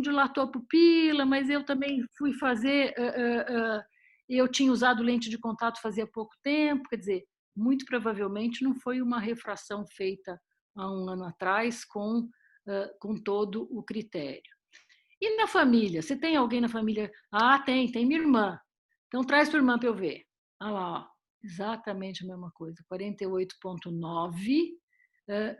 dilatou a pupila, mas eu também fui fazer, eu tinha usado lente de contato fazia pouco tempo, quer dizer, muito provavelmente não foi uma refração feita há 1 ano atrás com todo o critério. E na família? Você tem alguém na família? Ah, tem minha irmã. Então traz tua irmã para eu ver. Olha lá, ó, exatamente a mesma coisa, 48,9,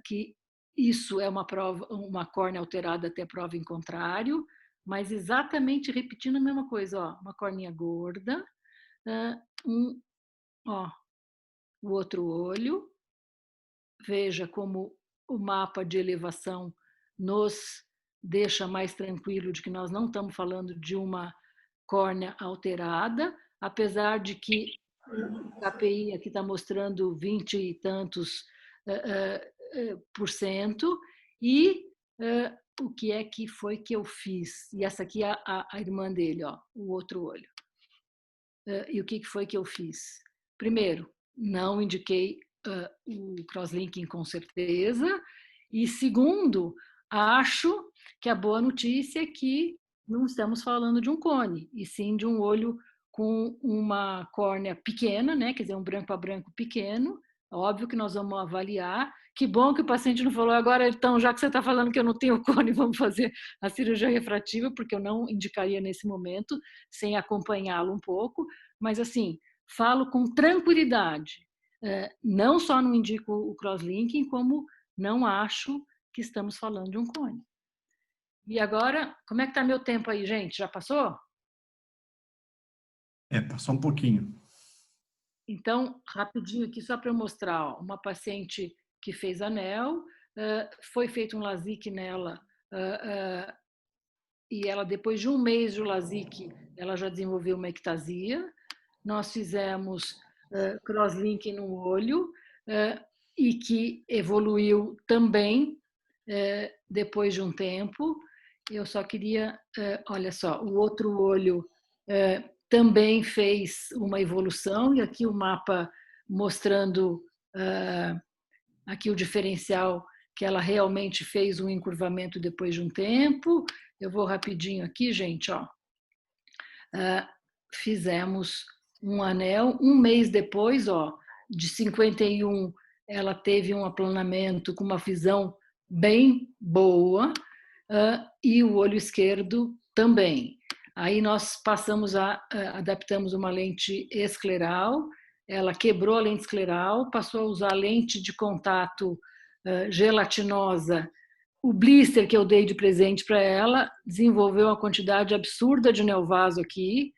que isso é uma prova, uma córnea alterada até prova em contrário, mas exatamente repetindo a mesma coisa, ó, uma córnea gorda, ó, o outro olho. Veja como o mapa de elevação nos deixa mais tranquilo de que nós não estamos falando de uma córnea alterada, apesar de que o KPI aqui está mostrando 20 e tantos por cento, e o que é que foi que eu fiz? E essa aqui é a irmã dele, ó, o outro olho. E o que foi que eu fiz? Primeiro, não indiquei o crosslinking com certeza, e segundo, acho que a boa notícia é que não estamos falando de um cone, e sim de um olho com uma córnea pequena, né? Quer dizer, um branco a branco pequeno. Óbvio que nós vamos avaliar. Que bom que o paciente não falou agora, então, já que você está falando que eu não tenho cone, vamos fazer a cirurgia refrativa, porque eu não indicaria nesse momento, sem acompanhá-lo um pouco. Mas, assim, falo com tranquilidade. Não só não indico o crosslinking, como não acho que estamos falando de um cone. E agora, como é que está meu tempo aí, gente? Já passou? Passou um pouquinho. Então, rapidinho aqui, só para eu mostrar, ó, uma paciente que fez anel, foi feito um LASIK nela, e ela, depois de 1 mês de LASIK, ela já desenvolveu uma ectasia. Nós fizemos crosslinking no olho, e que evoluiu também depois de um tempo. Eu só queria, olha só, o outro olho também fez uma evolução, e aqui o mapa mostrando aqui o diferencial, que ela realmente fez um encurvamento depois de um tempo. Eu vou rapidinho aqui, gente, ó. Fizemos um anel, 1 mês depois, ó, de 51, ela teve um aplanamento com uma visão bem boa, e o olho esquerdo também. Aí nós adaptamos uma lente escleral, ela quebrou a lente escleral, passou a usar lente de contato gelatinosa. O blister que eu dei de presente para ela desenvolveu uma quantidade absurda de neovaso aqui,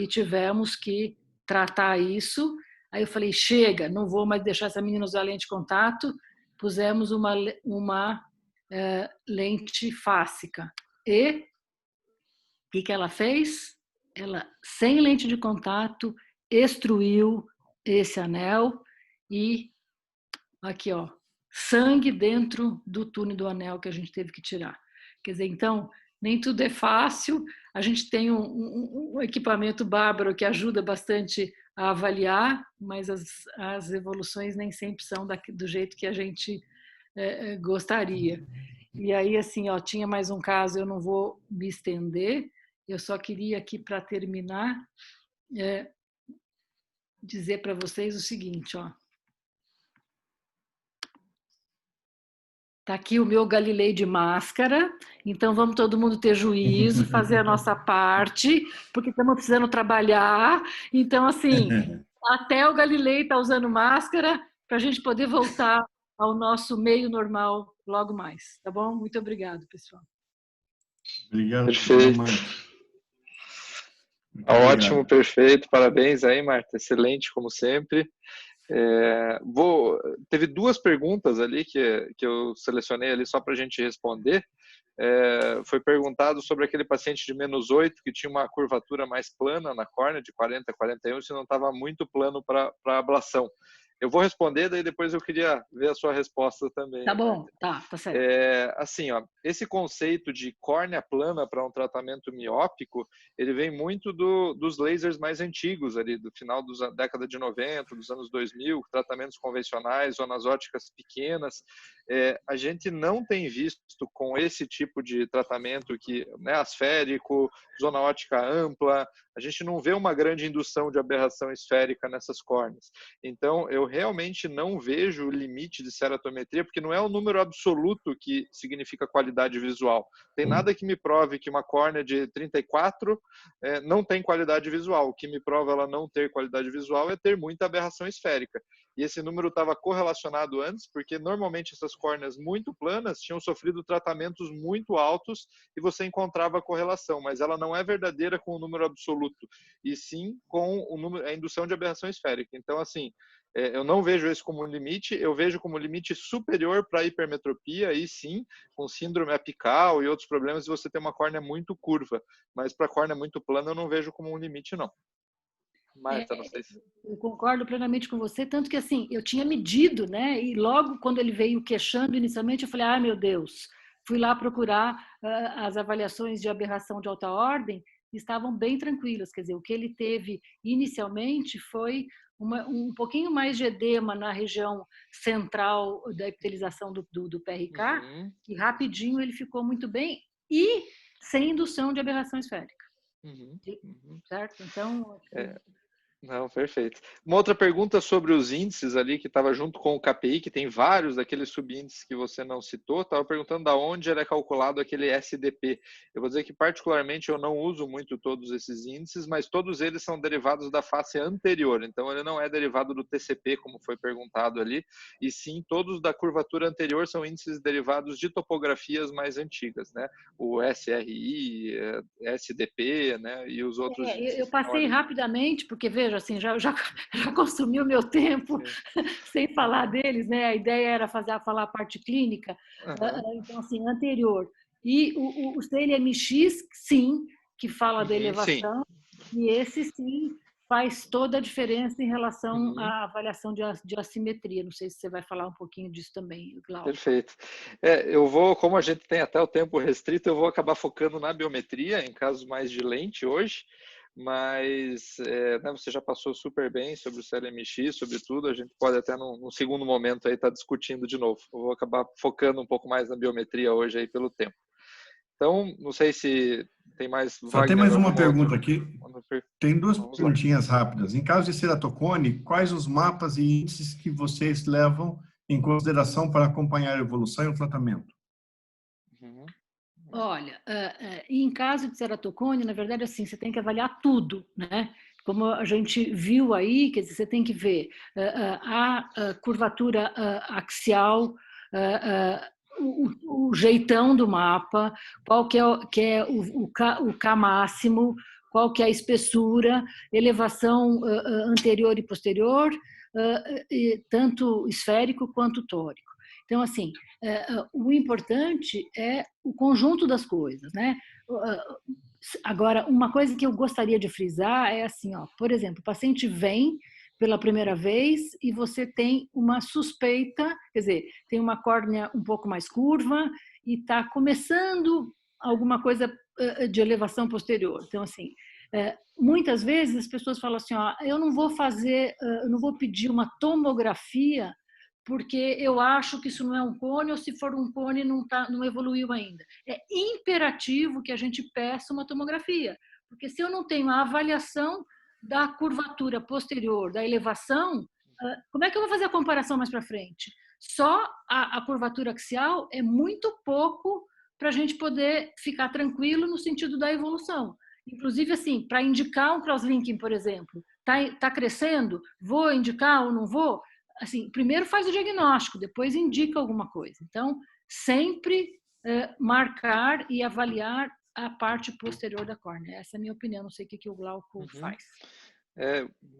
e tivemos que tratar isso. Aí eu falei, chega, não vou mais deixar essa menina usar lente de contato. Pusemos uma lente fásica. E o que ela fez? Ela, sem lente de contato, extruiu esse anel e aqui, ó, sangue dentro do túnel do anel que a gente teve que tirar. Quer dizer, então, nem tudo é fácil. A gente tem um equipamento bárbaro que ajuda bastante a avaliar, mas as evoluções nem sempre são do jeito que a gente gostaria. E aí, assim, ó, tinha mais um caso, eu não vou me estender, eu só queria aqui, para terminar, dizer para vocês o seguinte, ó. Tá aqui o meu Galilei de máscara, então vamos todo mundo ter juízo, fazer a nossa parte, porque estamos precisando trabalhar. Então, assim, até o Galilei está usando máscara para a gente poder voltar ao nosso meio normal logo mais, tá bom? Muito obrigado, pessoal. Obrigado, Perfeito. Ótimo, perfeito. Parabéns aí, Marta. Excelente, como sempre. Teve duas perguntas ali que eu selecionei ali só para a gente responder. Foi perguntado sobre aquele paciente de -8 que tinha uma curvatura mais plana na córnea, de 40 a 41, se não estava muito plano para ablação. Eu vou responder, daí depois eu queria ver a sua resposta também. Tá bom, tá certo. Assim, ó, esse conceito de córnea plana para um tratamento miópico, ele vem muito dos lasers mais antigos, ali do final da década de 90, dos anos 2000, tratamentos convencionais, zonas ópticas pequenas. A gente não tem visto com esse tipo de tratamento que, né, asférico, zona óptica ampla, a gente não vê uma grande indução de aberração esférica nessas córneas. Então, eu realmente não vejo o limite de ceratometria, porque não é o número absoluto que significa qualidade visual. Tem nada que me prove que uma córnea de 34 não tem qualidade visual. O que me prova ela não ter qualidade visual é ter muita aberração esférica. E esse número estava correlacionado antes, porque normalmente essas córneas muito planas tinham sofrido tratamentos muito altos e você encontrava a correlação, mas ela não é verdadeira com o número absoluto, e sim com a indução de aberração esférica. Então, assim, eu não vejo isso como um limite, eu vejo como limite superior para a hipermetropia, e sim, com síndrome apical e outros problemas, você tem uma córnea muito curva, mas para a córnea muito plana eu não vejo como um limite, não. Marta, não sei se... Eu concordo plenamente com você, tanto que assim, eu tinha medido, né? E logo quando ele veio queixando inicialmente, eu falei, meu Deus, fui lá procurar as avaliações de aberração de alta ordem, estavam bem tranquilas, quer dizer, o que ele teve inicialmente foi um pouquinho mais de edema na região central da epitelização do PRK, e rapidinho ele ficou muito bem, e sem indução de aberração esférica. Certo? Então... Não, perfeito. Uma outra pergunta sobre os índices ali, que estava junto com o KPI, que tem vários daqueles subíndices que você não citou, estava perguntando da onde era calculado aquele SDP. Eu vou dizer que particularmente eu não uso muito todos esses índices, mas todos eles são derivados da face anterior, então ele não é derivado do TCP, como foi perguntado ali, e sim todos da curvatura anterior são índices derivados de topografias mais antigas, né? O SRI, SDP, né? E os outros índices. Eu passei rapidamente, porque veja, assim, já consumiu meu tempo sem falar deles, né? A ideia era falar a parte clínica, então assim, anterior. E o CLMX, sim, que fala da elevação, e esse sim faz toda a diferença em relação à avaliação de assimetria. Não sei se você vai falar um pouquinho disso também, Glauco. Perfeito. Eu vou, como a gente tem até o tempo restrito, eu vou acabar focando na biometria, em casos mais de lente hoje, mas né, você já passou super bem sobre o CLMX, sobre tudo, a gente pode até num segundo momento aí estar discutindo de novo. Eu vou acabar focando um pouco mais na biometria hoje aí pelo tempo. Então, não sei se tem mais... Só tem mais uma pergunta aqui. Tem duas perguntinhas rápidas. Em caso de ceratocone, quais os mapas e índices que vocês levam em consideração para acompanhar a evolução e o tratamento? Olha, em caso de ceratocone, na verdade, assim, você tem que avaliar tudo, né? Como a gente viu aí, quer dizer, você tem que ver a curvatura axial, o jeitão do mapa, qual que é o K máximo, qual que é a espessura, elevação anterior e posterior, tanto esférico quanto tórico. Então, assim, o importante é o conjunto das coisas, né? Agora, uma coisa que eu gostaria de frisar é assim, por exemplo, o paciente vem pela primeira vez e você tem uma suspeita, quer dizer, tem uma córnea um pouco mais curva e está começando alguma coisa de elevação posterior. Então, assim, muitas vezes as pessoas falam assim, eu não vou pedir uma tomografia porque eu acho que isso não é um cone, ou se for um cone não evoluiu ainda. É imperativo que a gente peça uma tomografia, porque se eu não tenho a avaliação da curvatura posterior, da elevação, como é que eu vou fazer a comparação mais para frente? Só a curvatura axial é muito pouco para a gente poder ficar tranquilo no sentido da evolução. Inclusive, assim, para indicar um crosslinking, por exemplo, tá crescendo, vou indicar ou não vou? Assim, primeiro faz o diagnóstico, depois indica alguma coisa. Então, sempre marcar e avaliar a parte posterior da córnea. Essa é a minha opinião, não sei o que o Glauco faz.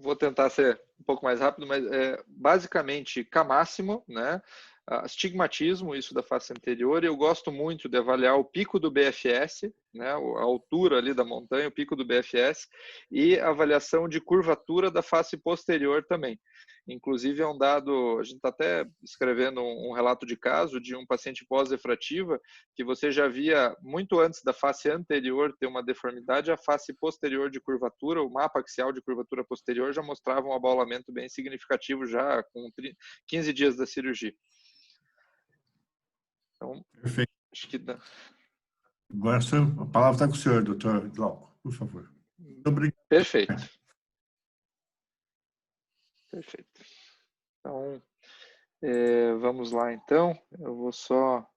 Vou tentar ser um pouco mais rápido, mas basicamente K máximo, né? Astigmatismo, isso da face anterior, e eu gosto muito de avaliar o pico do BFS, né? A altura ali da montanha, o pico do BFS, e a avaliação de curvatura da face posterior também. Inclusive é um dado, a gente está até escrevendo um relato de caso de um paciente pós-refrativa, que você já via muito antes da face anterior ter uma deformidade, a face posterior de curvatura, o mapa axial de curvatura posterior já mostrava um abaulamento bem significativo já com 15 dias da cirurgia. Então, perfeito. acho que dá. Agora a palavra está com o senhor, doutor Glauco, por favor. Muito obrigado. Perfeito. Perfeito. Então, vamos lá então. Eu vou só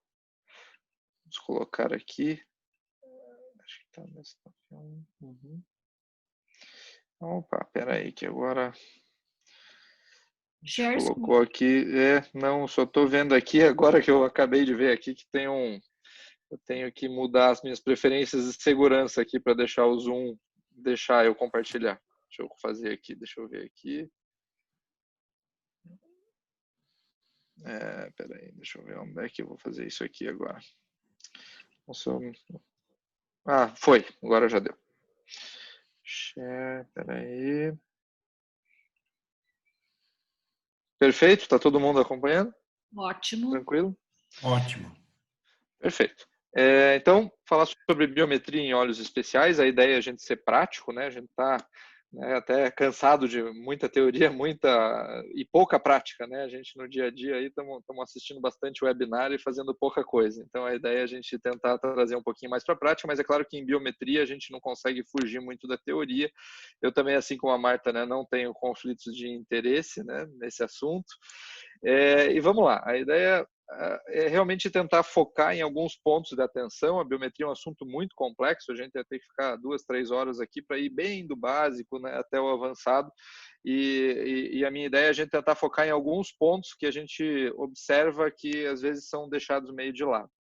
colocar aqui. Acho que está nesse papel. Opa, peraí, que agora colocou aqui. Não, só estou vendo aqui agora que eu acabei de ver aqui que tem eu tenho que mudar as minhas preferências de segurança aqui para deixar o Zoom, deixar eu compartilhar. Deixa eu fazer aqui, deixa eu ver aqui. Peraí, deixa eu ver onde é que eu vou fazer isso aqui agora. Foi, agora já deu. Share, peraí. Perfeito, tá todo mundo acompanhando? Ótimo. Tranquilo? Ótimo. Perfeito. Então, falar sobre biometria em óleos especiais, a ideia é a gente ser prático, né? A gente está até cansado de muita teoria, e pouca prática, né? A gente no dia a dia aí estamos assistindo bastante webinar e fazendo pouca coisa. Então, a ideia é a gente tentar trazer um pouquinho mais para a prática, mas é claro que em biometria a gente não consegue fugir muito da teoria. Eu também, assim como a Marta, né, não tenho conflitos de interesse, né, nesse assunto. E vamos lá, a ideia é realmente tentar focar em alguns pontos de atenção. A biometria é um assunto muito complexo, a gente vai ter que ficar 2, 3 horas aqui para ir bem do básico, né, até o avançado, e a minha ideia é a gente tentar focar em alguns pontos que a gente observa que às vezes são deixados meio de lado.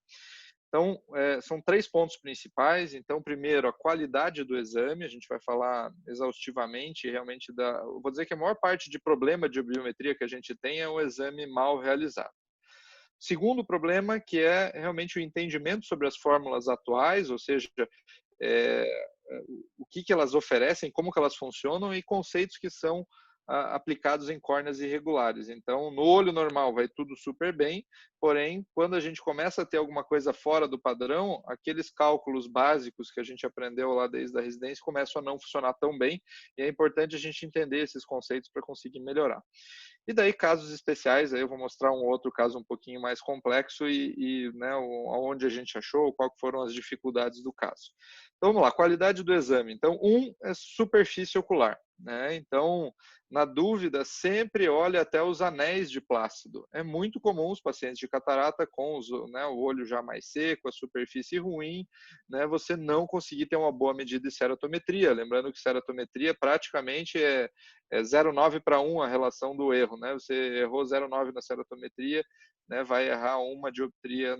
Então, são 3 pontos principais. Então, primeiro, a qualidade do exame. A gente vai falar exaustivamente, realmente, eu vou dizer que a maior parte de problema de biometria que a gente tem é o exame mal realizado. Segundo problema, que é realmente o entendimento sobre as fórmulas atuais, ou seja, o que elas oferecem, como que elas funcionam e conceitos que são aplicados em córneas irregulares. Então, no olho normal vai tudo super bem, porém, quando a gente começa a ter alguma coisa fora do padrão, aqueles cálculos básicos que a gente aprendeu lá desde a residência começam a não funcionar tão bem, e é importante a gente entender esses conceitos para conseguir melhorar. E daí, casos especiais, aí eu vou mostrar um outro caso um pouquinho mais complexo né, onde a gente achou, quais foram as dificuldades do caso. Então, vamos lá, qualidade do exame. Então, é superfície ocular, né? Então, na dúvida, sempre olhe até os anéis de plácido. É muito comum os pacientes de catarata com o olho já mais seco, a superfície ruim, né, você não conseguir ter uma boa medida de ceratometria. Lembrando que ceratometria praticamente é 0,9 para 1 a relação do erro, né? Você errou 0,9 na ceratometria, né, vai errar 1 dioptria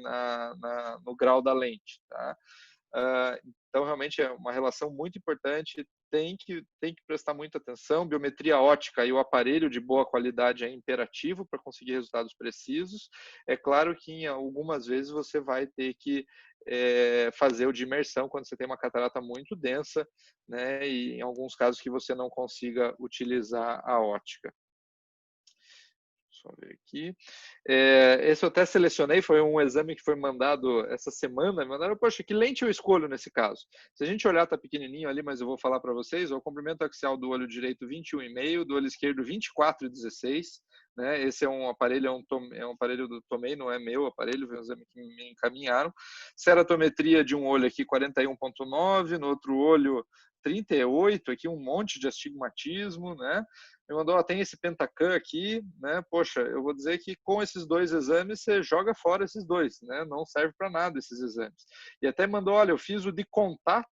no grau da lente, tá? Então, realmente é uma relação muito importante, tem que prestar muita atenção. Biometria ótica e o aparelho de boa qualidade é imperativo para conseguir resultados precisos. É claro que em algumas vezes você vai ter que fazer o de imersão quando você tem uma catarata muito densa, né, e em alguns casos que você não consiga utilizar a ótica. Deixa eu ver aqui. Esse eu até selecionei, foi um exame que foi mandado essa semana. Me mandaram, poxa, que lente eu escolho nesse caso? Se a gente olhar, tá pequenininho ali, mas eu vou falar para vocês. O comprimento axial do olho direito 21,5, do olho esquerdo 24,16. Né? Esse é um aparelho, é um aparelho do Tomei, não é meu aparelho, foi um exame que me encaminharam. Ceratometria de um olho aqui 41,9, no outro olho 38, aqui um monte de astigmatismo, né? me mandou, ó, tem esse Pentacan aqui, né? Poxa, eu vou dizer que com esses 2 exames você joga fora esses 2, né? Não serve para nada esses exames. E até mandou, olha, eu fiz o de contato,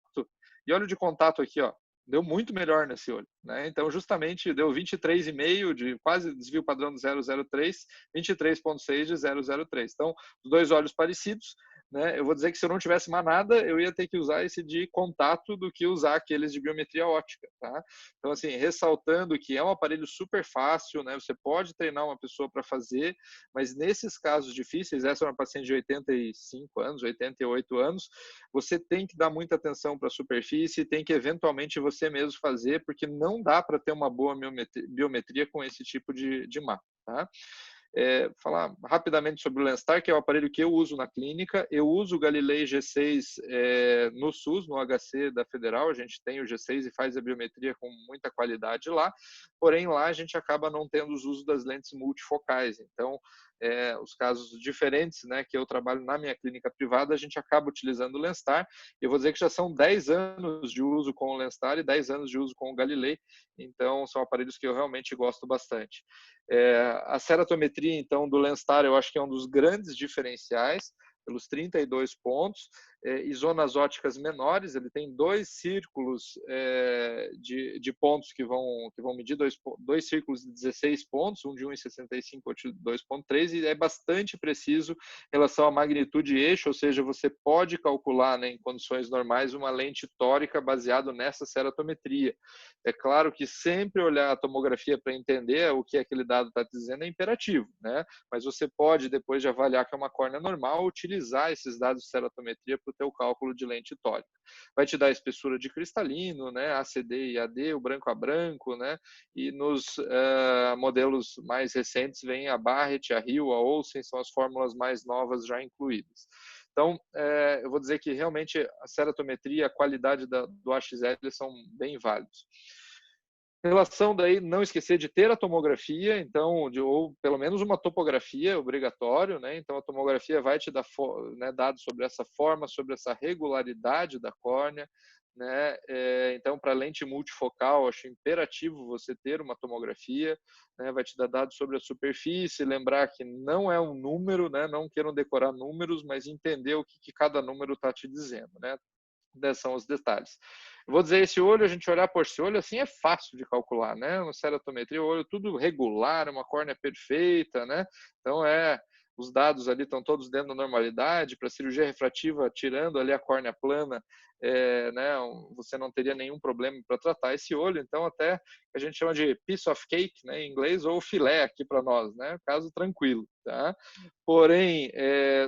e olha o de contato aqui, ó, deu muito melhor nesse olho, né? Então, justamente, deu 23,5 de quase desvio padrão do 003, 23,6 de 003. Então, os 2 olhos parecidos, né? Eu vou dizer que se eu não tivesse mais nada, eu ia ter que usar esse de contato do que usar aqueles de biometria óptica, tá? Então, assim, ressaltando que é um aparelho super fácil, né? Você pode treinar uma pessoa para fazer, mas nesses casos difíceis, essa é uma paciente de 85 anos, 88 anos, você tem que dar muita atenção para a superfície, tem que eventualmente você mesmo fazer, porque não dá para ter uma boa biometria com esse tipo de mapa, tá? Falar rapidamente sobre o Lenstar, que é o aparelho que eu uso na clínica. Eu uso o Galilei G6 no SUS, no HC da Federal. A gente tem o G6 e faz a biometria com muita qualidade lá. Porém, lá a gente acaba não tendo os usos das lentes multifocais. Então, os casos diferentes, né, que eu trabalho na minha clínica privada, a gente acaba utilizando o Lenstar. Eu vou dizer que já são 10 anos de uso com o Lenstar e 10 anos de uso com o Galilei. Então, são aparelhos que eu realmente gosto bastante. A ceratometria, então, do Lenstar, eu acho que é um dos grandes diferenciais, pelos 32 pontos, e zonas óticas menores. Ele tem 2 círculos de pontos que vão medir, dois círculos de 16 pontos, um de 1,65 e outro de 2,3, e é bastante preciso em relação à magnitude e eixo, ou seja, você pode calcular, né, em condições normais, uma lente tórica baseado nessa ceratometria. É claro que sempre olhar a tomografia para entender o que aquele dado está dizendo é imperativo, né? Mas você pode, depois de avaliar que é uma córnea normal, utilizar esses dados de ceratometria para o teu cálculo de lente tórica. Vai te dar a espessura de cristalino, né? ACD e AD, o branco a branco, né? E nos modelos mais recentes vem a Barrett, a Hill, a Olsen, são as fórmulas mais novas já incluídas. Então, eu vou dizer que realmente a ceratometria e a qualidade do AXL são bem válidos. Em relação daí, não esquecer de ter a tomografia, então, ou pelo menos uma topografia obrigatório, né? Então, a tomografia vai te dar, né, dados sobre essa forma, sobre essa regularidade da córnea, né? Então, para lente multifocal, acho imperativo você ter uma tomografia, né? Vai te dar dados sobre a superfície, lembrar que não é um número, né? Não queiram decorar números, mas entender o que cada número está te dizendo, né? Esses são os detalhes. Eu vou dizer, esse olho, a gente olhar por esse olho, assim, é fácil de calcular, né? Uma ceratometria, o olho tudo regular, uma córnea perfeita, né? Então, os dados ali estão todos dentro da normalidade. Para cirurgia refrativa, tirando ali a córnea plana, né, você não teria nenhum problema para tratar esse olho. Então, até a gente chama de piece of cake, né, em inglês, ou filé aqui para nós, né? Caso tranquilo, tá? Porém,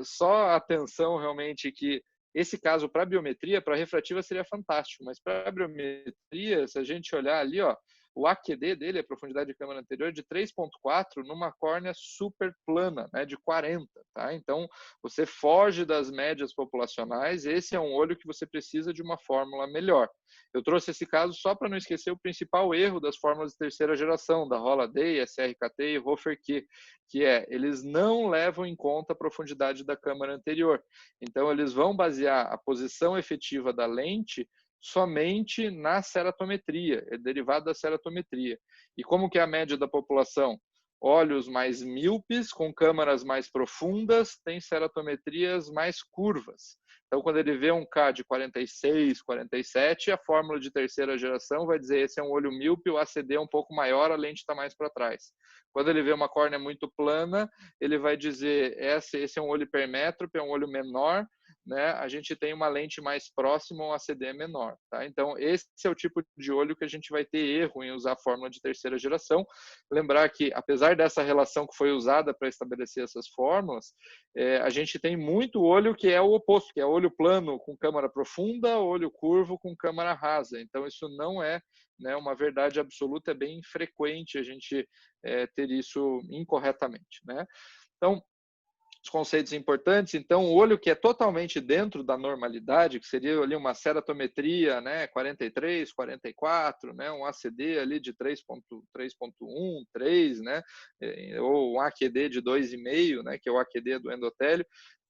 só atenção realmente que esse caso para biometria, para refrativa seria fantástico, mas para biometria, se a gente olhar ali, ó, o AQD dele, a profundidade de câmara anterior, de 3,4 numa córnea super plana, né, de 40, tá? Então, você foge das médias populacionais, esse é um olho que você precisa de uma fórmula melhor. Eu trouxe esse caso só para não esquecer o principal erro das fórmulas de terceira geração, da Holliday, SRKT e Hofer-Q, que eles não levam em conta a profundidade da câmara anterior. Então, eles vão basear a posição efetiva da lente somente na ceratometria, é derivado da ceratometria. E como que é a média da população? Olhos mais míopes, com câmaras mais profundas, tem ceratometrias mais curvas. Então, quando ele vê um K de 46, 47, a fórmula de terceira geração vai dizer esse é um olho míope, o ACD é um pouco maior, a lente está mais para trás. Quando ele vê uma córnea muito plana, ele vai dizer esse é um olho hipermétrope, é um olho menor, né? A gente tem uma lente mais próxima, um ACD menor, tá? Então, esse é o tipo de olho que a gente vai ter erro em usar a fórmula de terceira geração. Lembrar que, apesar dessa relação que foi usada para estabelecer essas fórmulas, a gente tem muito olho que é o oposto, que é olho plano com câmara profunda, olho curvo com câmara rasa. Então, isso não é, né, uma verdade absoluta, é bem frequente a gente ter isso incorretamente, né? Então, os conceitos importantes, então, o olho que é totalmente dentro da normalidade, que seria ali uma ceratometria, né, 43, 44, né, um ACD ali de 3.1, 3, né, ou um AQD de 2,5, né, que é o AQD do endotélio,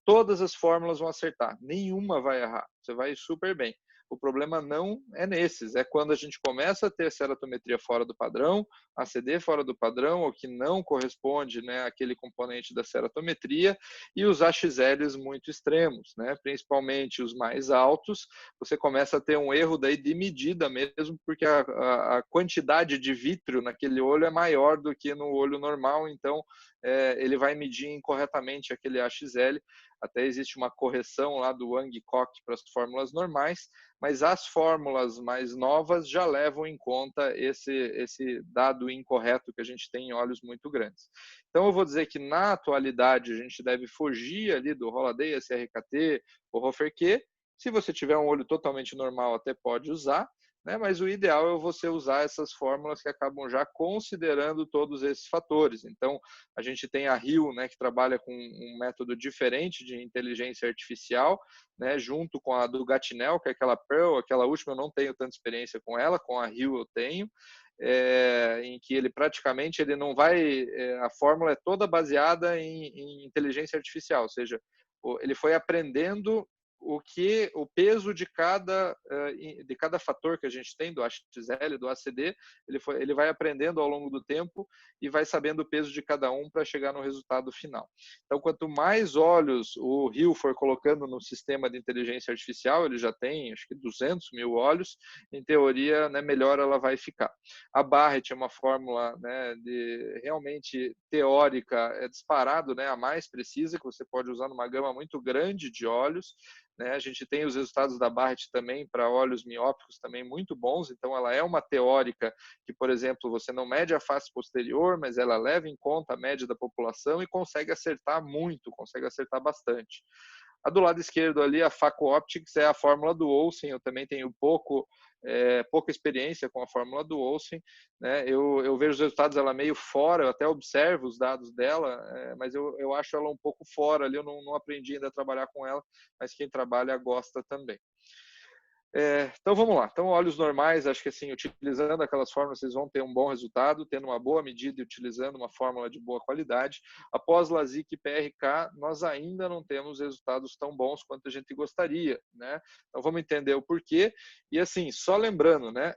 todas as fórmulas vão acertar, nenhuma vai errar, você vai super bem. O problema não é nesses, é quando a gente começa a ter ceratometria fora do padrão, ACD fora do padrão, ou que não corresponde, né, àquele componente da ceratometria, e os HLs muito extremos, né, principalmente os mais altos. Você começa a ter um erro daí de medida mesmo, porque a quantidade de vítreo naquele olho é maior do que no olho normal, então ele vai medir incorretamente aquele HL. Até existe uma correção lá do Wang-Kock para as fórmulas normais, mas as fórmulas mais novas já levam em conta esse dado incorreto que a gente tem em olhos muito grandes. Então eu vou dizer que na atualidade a gente deve fugir ali do Holladay, SRKT, o Hofer-Q. Se você tiver um olho totalmente normal, até pode usar, né? Mas o ideal é você usar essas fórmulas que acabam já considerando todos esses fatores. Então, a gente tem a Rio, né, que trabalha com um método diferente de inteligência artificial, né, junto com a do Gatinel, que é aquela Pearl, aquela última eu não tenho tanta experiência com ela, com a Rio eu tenho, em que ele praticamente ele não vai, a fórmula é toda baseada em inteligência artificial, ou seja, ele foi aprendendo o peso de cada fator que a gente tem, do HL, do ACD, ele vai aprendendo ao longo do tempo e vai sabendo o peso de cada um para chegar no resultado final. Então, quanto mais olhos o Rio for colocando no sistema de inteligência artificial, ele já tem, acho que 200 mil olhos, em teoria, né, melhor ela vai ficar. A Barrett é uma fórmula, né, realmente teórica, disparado, né, a mais precisa, que você pode usar numa gama muito grande de olhos, né? A gente tem os resultados da Barrett também para olhos miópicos também muito bons, então ela é uma teórica que, por exemplo, você não mede a face posterior, mas ela leva em conta a média da população e consegue acertar muito, consegue acertar bastante. A do lado esquerdo ali, a Phaco Optics, é a fórmula do Olsen, eu também tenho pouca experiência com a fórmula do Olsen, né? Eu vejo os resultados dela meio fora, eu até observo os dados dela, mas eu acho ela um pouco fora ali, eu não aprendi ainda a trabalhar com ela, mas quem trabalha gosta também. Então vamos lá. Então, olhos normais, acho que assim, utilizando aquelas fórmulas, vocês vão ter um bom resultado, tendo uma boa medida e utilizando uma fórmula de boa qualidade. Após LASIK e PRK, nós ainda não temos resultados tão bons quanto a gente gostaria, né? Então vamos entender o porquê. E assim, só lembrando, né?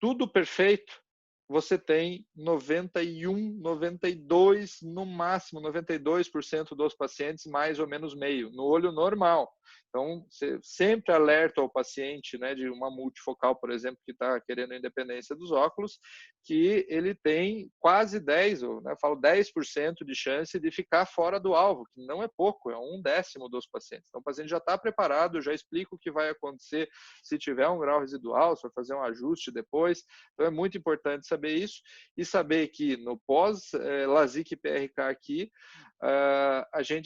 Tudo perfeito, você tem 91, 92, no máximo 92% dos pacientes, mais ou menos meio, no olho normal. Então, você sempre alerta ao paciente, né, de uma multifocal, por exemplo, que está querendo a independência dos óculos, que ele tem quase 10, né, eu falo 10% de chance de ficar fora do alvo, que não é pouco, é 1/10 dos pacientes. Então, o paciente já está preparado, eu já explico o que vai acontecer se tiver um grau residual, se vai fazer um ajuste depois. Então, é muito importante saber isso e saber que no pós-LASIK e PRK aqui,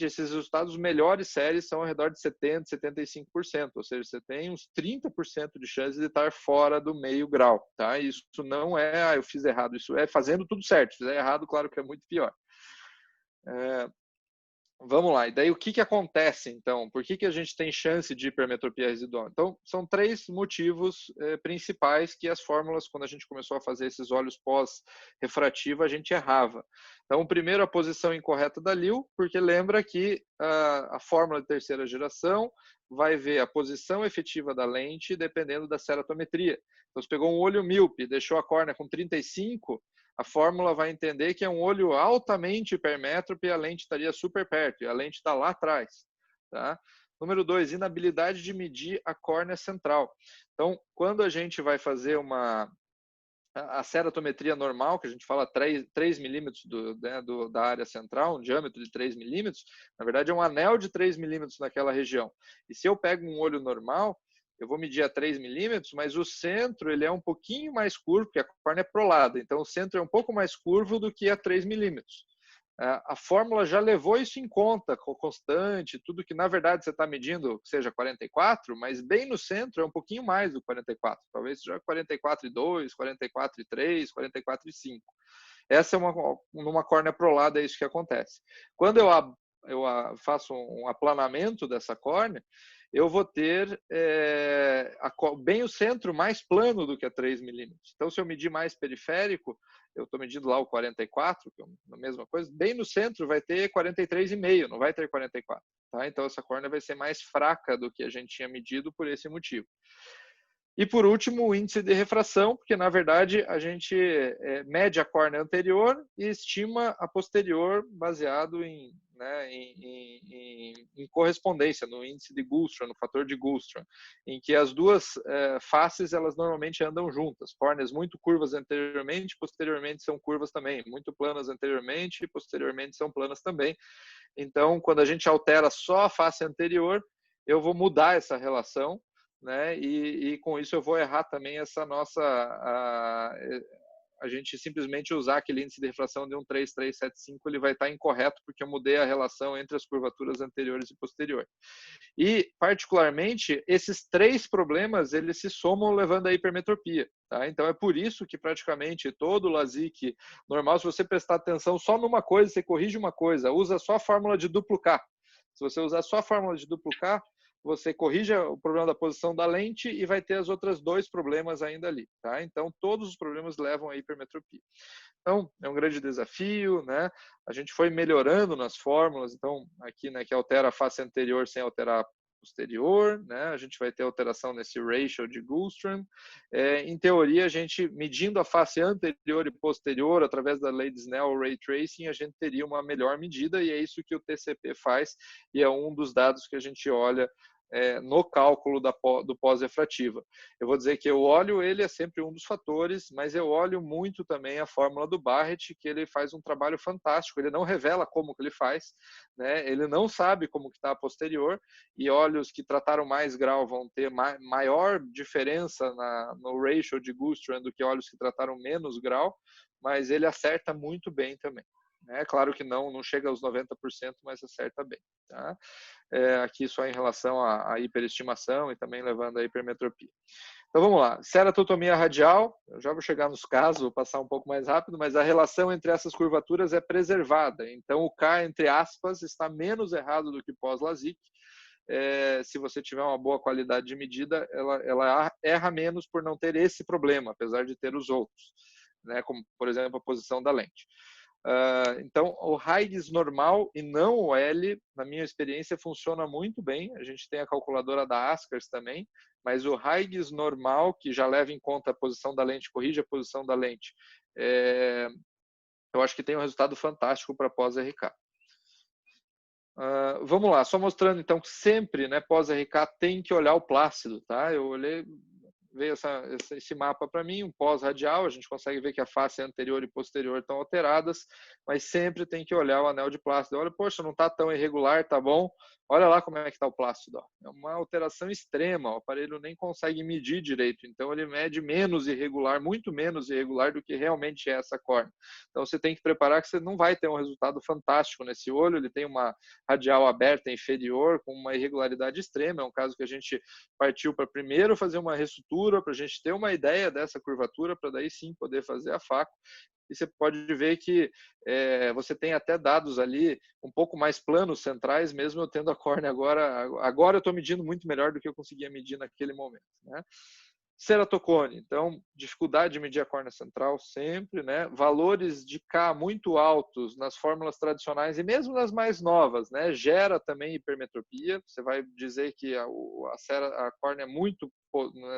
esses resultados melhores séries são ao redor de 70%, 75%, ou seja, você tem uns 30% de chance de estar fora do meio grau, tá? Isso não é, eu fiz errado, isso é fazendo tudo certo, se fizer errado, claro que é muito pior. Vamos lá, e daí o que acontece então? Por que a gente tem chance de hipermetropia residual? Então, são 3 motivos principais que as fórmulas, quando a gente começou a fazer esses olhos pós-refrativa, a gente errava. Então, o primeiro, a posição incorreta da Liu, porque lembra que a fórmula de terceira geração vai ver a posição efetiva da lente dependendo da ceratometria. Então, você pegou um olho míope, deixou a córnea com 35, a fórmula vai entender que é um olho altamente hipermétrope e a lente estaria super perto, e a lente está lá atrás. Tá? Número 2, inabilidade de medir a córnea central. Então, quando a gente vai fazer a ceratometria normal, que a gente fala 3 milímetros da área central, um diâmetro de 3 milímetros, na verdade é um anel de 3 milímetros naquela região. E se eu pego um olho normal, eu vou medir a 3 milímetros, mas o centro ele é um pouquinho mais curvo, porque a córnea é prolada, então o centro é um pouco mais curvo do que a 3 milímetros. A fórmula já levou isso em conta, com constante, tudo que na verdade você está medindo que seja 44, mas bem no centro é um pouquinho mais do 44, talvez seja 44,2, 44,3, 44,5. Essa é numa córnea prolada, é isso que acontece. Quando eu faço um aplanamento dessa córnea, eu vou ter bem o centro mais plano do que a 3 milímetros. Então, se eu medir mais periférico, eu estou medindo lá o 44, que é a mesma coisa, bem no centro vai ter 43,5, não vai ter 44. Tá? Então, essa córnea vai ser mais fraca do que a gente tinha medido por esse motivo. E, por último, o índice de refração, porque, na verdade, a gente mede a córnea anterior e estima a posterior baseado em correspondência, no índice de Goulstrom, no fator de Goulstrom, em que as duas faces, elas normalmente andam juntas. Córneas muito curvas anteriormente, posteriormente são curvas também. Muito planas anteriormente, posteriormente são planas também. Então, quando a gente altera só a face anterior, eu vou mudar essa relação, né? E com isso eu vou errar também essa nossa... A gente simplesmente usar aquele índice de refração de 1,3375, ele vai estar incorreto, porque eu mudei a relação entre as curvaturas anteriores e posterior. E, particularmente, esses 3 problemas, eles se somam levando à hipermetropia. Tá? Então, é por isso que praticamente todo LASIK normal, se você prestar atenção só numa coisa, você corrige uma coisa, usa só a fórmula de duplo K. Se você usar só a fórmula de duplo K, você corrige o problema da posição da lente e vai ter os outros 2 problemas ainda ali. Tá? Então, todos os problemas levam à hipermetropia. Então, é um grande desafio, né? A gente foi melhorando nas fórmulas, então, aqui, né, que altera a face anterior sem alterar a posterior, né? A gente vai ter alteração nesse ratio de Goulstrom. Em teoria, a gente, medindo a face anterior e posterior, através da lei de Snell Ray Tracing, a gente teria uma melhor medida, e é isso que o TCP faz, e é um dos dados que a gente olha no cálculo do pós-refrativa. Eu vou dizer que eu olho ele, é sempre um dos fatores, mas eu olho muito também a fórmula do Barrett, que ele faz um trabalho fantástico, ele não revela como que ele faz, né? Ele não sabe como que está a posterior, e olhos que trataram mais grau vão ter maior diferença no ratio de Goulstrom do que olhos que trataram menos grau, mas ele acerta muito bem também. É claro que não chega aos 90%, mas acerta bem. Tá? Aqui só em relação à hiperestimação e também levando à hipermetropia. Então vamos lá, ceratotomia radial, eu já vou chegar nos casos, vou passar um pouco mais rápido, mas a relação entre essas curvaturas é preservada, então o K, entre aspas, está menos errado do que pós-LASIK. Se você tiver uma boa qualidade de medida, ela erra menos por não ter esse problema, apesar de ter os outros, né? Como, por exemplo, a posição da lente. Então, o Huygens normal e não o L, na minha experiência, funciona muito bem. A gente tem a calculadora da Askers também, mas o Huygens normal, que já leva em conta a posição da lente, corrige a posição da lente, eu acho que tem um resultado fantástico para pós-RK. Vamos lá, só mostrando então que sempre, né, pós-RK tem que olhar o plácido, tá? Eu olhei, veio esse mapa para mim, um pós-radial, a gente consegue ver que a face anterior e posterior estão alteradas, mas sempre tem que olhar o anel de plácido. Olha, poxa, não está tão irregular, tá bom? Olha lá como é que está o plácido. Ó. É uma alteração extrema, o aparelho nem consegue medir direito, então ele mede menos irregular, muito menos irregular do que realmente é essa córnea. Então você tem que preparar que você não vai ter um resultado fantástico nesse olho, ele tem uma radial aberta inferior com uma irregularidade extrema, é um caso que a gente partiu para primeiro fazer uma ressutura, para a gente ter uma ideia dessa curvatura, para daí sim poder fazer a faco. E você pode ver que você tem até dados ali um pouco mais planos centrais, mesmo eu tendo a córnea agora eu estou medindo muito melhor do que eu conseguia medir naquele momento, né? Ceratocone, então, dificuldade de medir a córnea central sempre, né? Valores de K muito altos nas fórmulas tradicionais e mesmo nas mais novas, né? Gera também hipermetropia. Você vai dizer que a córnea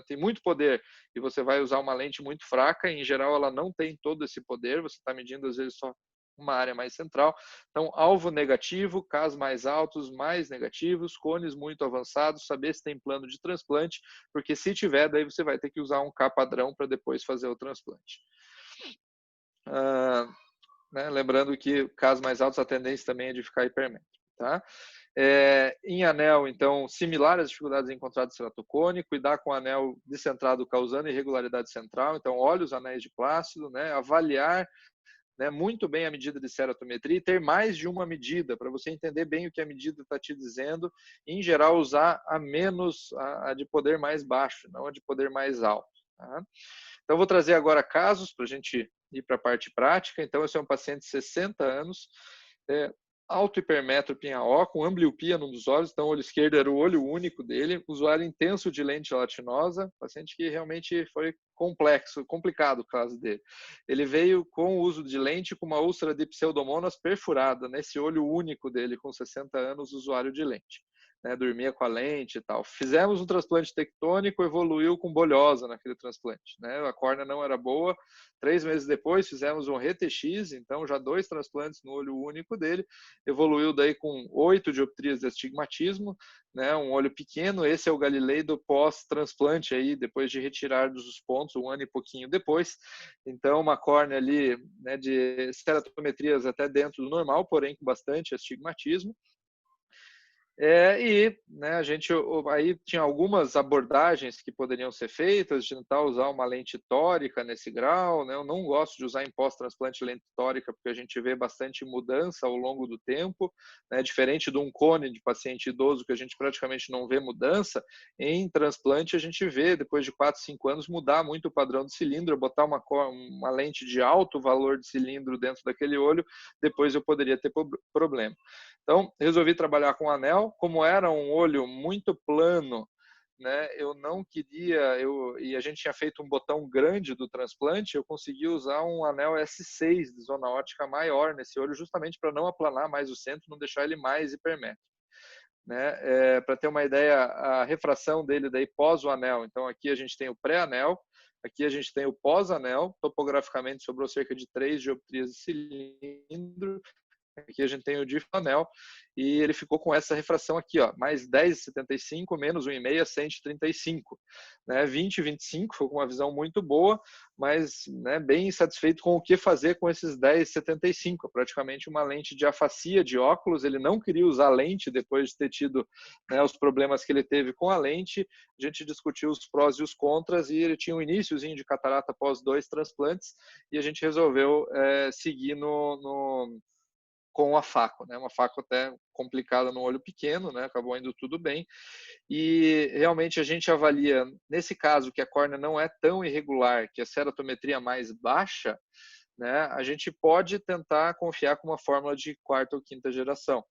tem muito poder e você vai usar uma lente muito fraca. Em geral, ela não tem todo esse poder. Você está medindo, às vezes, só uma área mais central. Então, alvo negativo, Ks mais altos, mais negativos, cones muito avançados, saber se tem plano de transplante, porque se tiver, daí você vai ter que usar um K padrão para depois fazer o transplante. Né? Lembrando que Ks mais altos, a tendência também é de ficar hipermétrico. Tá? Em anel, então, similar às dificuldades encontradas no ceratocone, cuidar com o anel descentrado causando irregularidade central, então olhe os anéis de plácido, né? Avaliar muito bem a medida de ceratometria e ter mais de uma medida para você entender bem o que a medida está te dizendo. Em geral, usar a de poder mais baixo, não a de poder mais alto. Tá? Então, vou trazer agora casos para a gente ir para a parte prática. Então, esse é um paciente de 60 anos, alto hipermétrope em AO, com ambliopia num dos olhos, então o olho esquerdo era o olho único dele, usuário intenso de lente gelatinosa, paciente que realmente foi complicado o caso dele. Ele veio com o uso de lente com uma úlcera de pseudomonas perfurada, nesse olho único dele, com 60 anos, usuário de lente. né, dormia com a lente e tal. Fizemos um transplante tectônico, evoluiu com bolhosa naquele transplante, né? A córnea não era boa. 3 meses depois fizemos um RTX, então já 2 transplantes no olho único dele, evoluiu daí com 8 dioptrias de astigmatismo, né? Um olho pequeno. Esse é o Galilei do pós-transplante aí, depois de retirar dos pontos, 1 ano e pouquinho depois. Então uma córnea ali, né, de ceratometrias até dentro do normal, porém com bastante astigmatismo. Né, a gente aí tinha algumas abordagens que poderiam ser feitas, de tentar usar uma lente tórica nesse grau, né? Eu não gosto de usar em pós-transplante lente tórica, porque a gente vê bastante mudança ao longo do tempo, né? Diferente de um cone de paciente idoso, que a gente praticamente não vê mudança, em transplante a gente vê, depois de 4, 5 anos, mudar muito o padrão do cilindro, botar uma lente de alto valor de cilindro dentro daquele olho, depois eu poderia ter problema. Então, resolvi trabalhar com anel. Como era um olho muito plano, né, eu não queria, e a gente tinha feito um botão grande do transplante, eu consegui usar um anel S6 de zona óptica maior nesse olho, justamente para não aplanar mais o centro, não deixar ele mais hipermétrico. Né? Para ter uma ideia, a refração dele daí pós o anel. Então, aqui a gente tem o pré-anel, aqui a gente tem o pós-anel, topograficamente sobrou cerca de 3 dioptrias de cilindro. Aqui a gente tem o difanel e ele ficou com essa refração aqui, ó, mais 10,75 menos 1,5, 135, né? 20,25, ficou com uma visão muito boa, mas, né, bem insatisfeito com o que fazer com esses 10,75, praticamente uma lente de afasia de óculos. Ele não queria usar lente depois de ter tido, né, os problemas que ele teve com a lente. A gente discutiu os prós e os contras e ele tinha um iníciozinho de catarata após 2 transplantes e a gente resolveu seguir com a faco, né? Uma faco até complicada no olho pequeno, né? Acabou indo tudo bem. E realmente a gente avalia, nesse caso que a córnea não é tão irregular, que a ceratometria é mais baixa, né? A gente pode tentar confiar com uma fórmula de 4ª ou 5ª geração.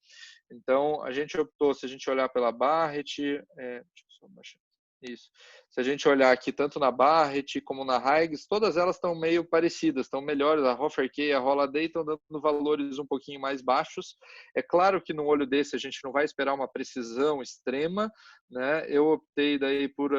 Então a gente optou, se a gente olhar pela Barrett, deixa eu só baixar. Isso. Se a gente olhar aqui tanto na Barrett como na Higgs, todas elas estão meio parecidas, estão melhores. A Hoffer-K e a Holaday estão dando valores um pouquinho mais baixos. É claro que no olho desse a gente não vai esperar uma precisão extrema, né? Eu optei daí por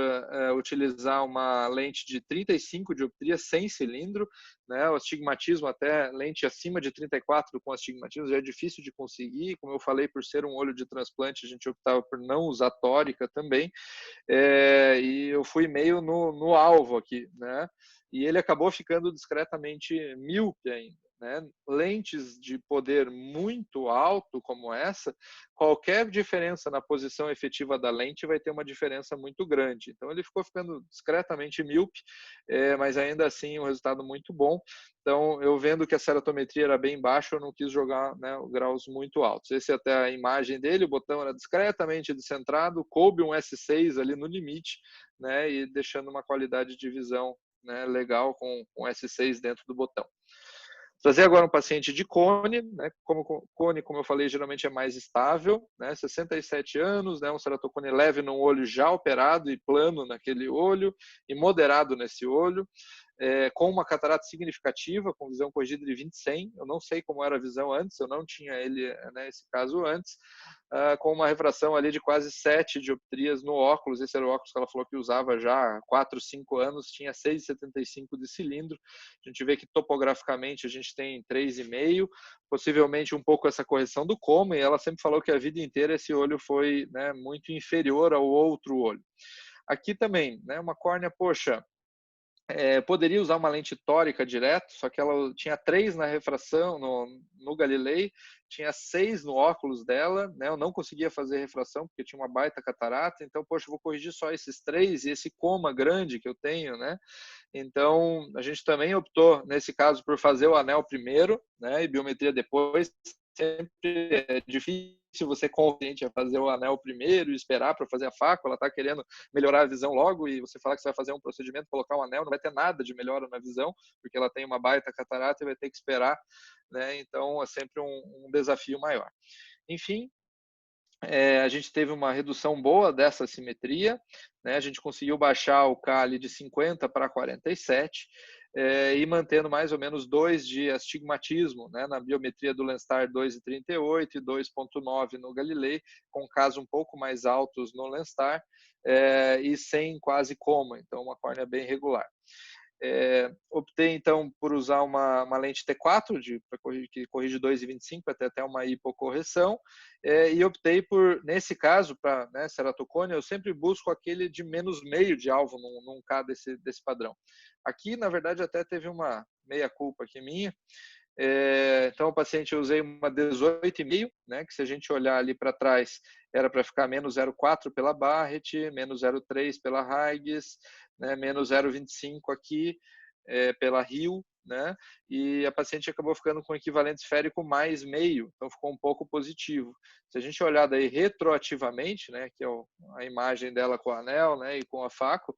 utilizar uma lente de 35 dioptrias sem cilindro, né? O astigmatismo até lente acima de 34 com astigmatismo já é difícil de conseguir. Como eu falei, por ser um olho de transplante, a gente optava por não usar tórica também. E eu fui meio no alvo aqui, né? E ele acabou ficando discretamente míope ainda, né? Lentes de poder muito alto como essa, qualquer diferença na posição efetiva da lente vai ter uma diferença muito grande. Então ele ficou ficando discretamente míope, mas ainda assim um resultado muito bom. Então, eu vendo que a ceratometria era bem baixa, eu não quis jogar, né, graus muito altos. Essa é até a imagem dele, o botão era discretamente descentrado, coube um S6 ali no limite, né, e deixando uma qualidade de visão, né, legal com S6 dentro do botão. Trazer agora um paciente de cone, né? Cone, como eu falei, geralmente é mais estável, né? 67 anos, né? Um ceratocone leve num olho já operado e plano naquele olho, e moderado nesse olho, com uma catarata significativa, com visão corrigida de 20/100. Eu não sei como era a visão antes, eu não tinha ele, né, esse caso antes, com uma refração ali de quase 7 dioptrias no óculos. Esse era o óculos que ela falou que usava já há 4, 5 anos, tinha 6,75 de cilindro. A gente vê que topograficamente a gente tem 3,5, possivelmente um pouco essa correção do coma, e ela sempre falou que a vida inteira esse olho foi, né, muito inferior ao outro olho. Aqui também, né, uma córnea, poxa, poderia usar uma lente tórica direto, só que ela tinha 3 na refração, no Galilei, tinha 6 no óculos dela, né? Eu não conseguia fazer refração porque tinha uma baita catarata, então, poxa, eu vou corrigir só esses 3 e esse coma grande que eu tenho, né? Então, a gente também optou, nesse caso, por fazer o anel primeiro, né? E biometria depois. Sempre é difícil você conveniente a fazer o anel primeiro e esperar para fazer a faco. Ela está querendo melhorar a visão logo e você falar que você vai fazer um procedimento, colocar um anel, não vai ter nada de melhora na visão, porque ela tem uma baita catarata e vai ter que esperar, né? Então é sempre um desafio maior. Enfim, a gente teve uma redução boa dessa assimetria, né? A gente conseguiu baixar o CALI de 50 para 47, e mantendo mais ou menos 2 de astigmatismo, né, na biometria do Lenstar 2,38 e 2,9 no Galilei, com casos um pouco mais altos no Lenstar, e sem quase coma, então uma córnea bem regular. Optei então por usar uma lente T4 que corrige 2,25 até uma hipocorreção, e optei por, nesse caso, para, né, ceratocone, eu sempre busco aquele de menos meio de alvo num K desse padrão. Aqui, na verdade, até teve uma meia-culpa aqui minha. Então, o paciente, eu usei uma 18,5, né, que se a gente olhar ali para trás, era para ficar menos 0,4 pela Barrett, menos 0,3 pela Huygens, né, menos 0,25 aqui pela Rio, né, e a paciente acabou ficando com equivalente esférico mais meio, então ficou um pouco positivo. Se a gente olhar daí retroativamente, né, que é a imagem dela com o anel, né, e com a Phaco,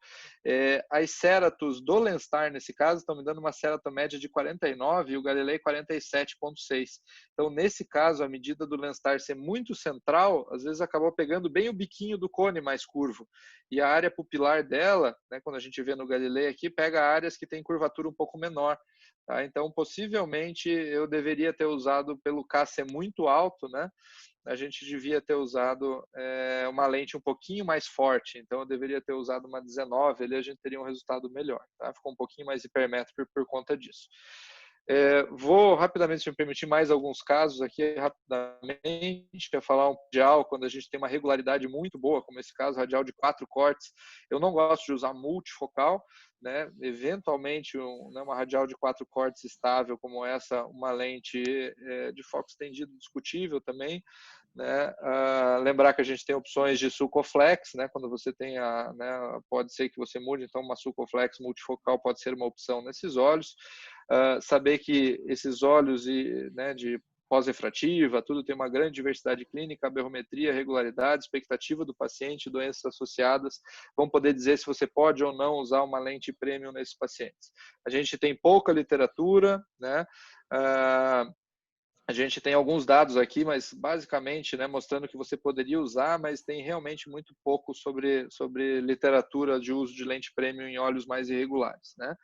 as cératos do Lenstar, nesse caso, estão me dando uma cérato média de 49 e o Galilei 47,6. Então, nesse caso, a medida do Lenstar ser muito central, às vezes acabou pegando bem o biquinho do cone mais curvo. E a área pupilar dela, né, quando a gente vê no Galilei aqui, pega áreas que têm curvatura um pouco menor. Tá? Então, possivelmente, eu deveria ter usado, pelo K ser muito alto, né? A gente devia ter usado uma lente um pouquinho mais forte, então eu deveria ter usado uma 19, ali a gente teria um resultado melhor, tá? Ficou um pouquinho mais hipermétrico por conta disso. Vou rapidamente, se me permitir, mais alguns casos aqui, rapidamente, para falar um radial, quando a gente tem uma regularidade muito boa, como esse caso, radial de 4 cortes. Eu não gosto de usar multifocal, né? Eventualmente, uma radial de 4 cortes estável como essa, uma lente de foco estendido discutível também. Né? Lembrar que a gente tem opções de Sulcoflex, né? Quando você tem pode ser que você mude, então uma Sulcoflex multifocal pode ser uma opção nesses olhos. Saber que esses olhos de pós-refrativa, tudo tem uma grande diversidade clínica, aberrometria, regularidade, expectativa do paciente, doenças associadas, vão poder dizer se você pode ou não usar uma lente premium nesses pacientes. A gente tem pouca literatura, né? A gente tem alguns dados aqui, mas basicamente, né, mostrando que você poderia usar, mas tem realmente muito pouco sobre literatura de uso de lente premium em olhos mais irregulares, né?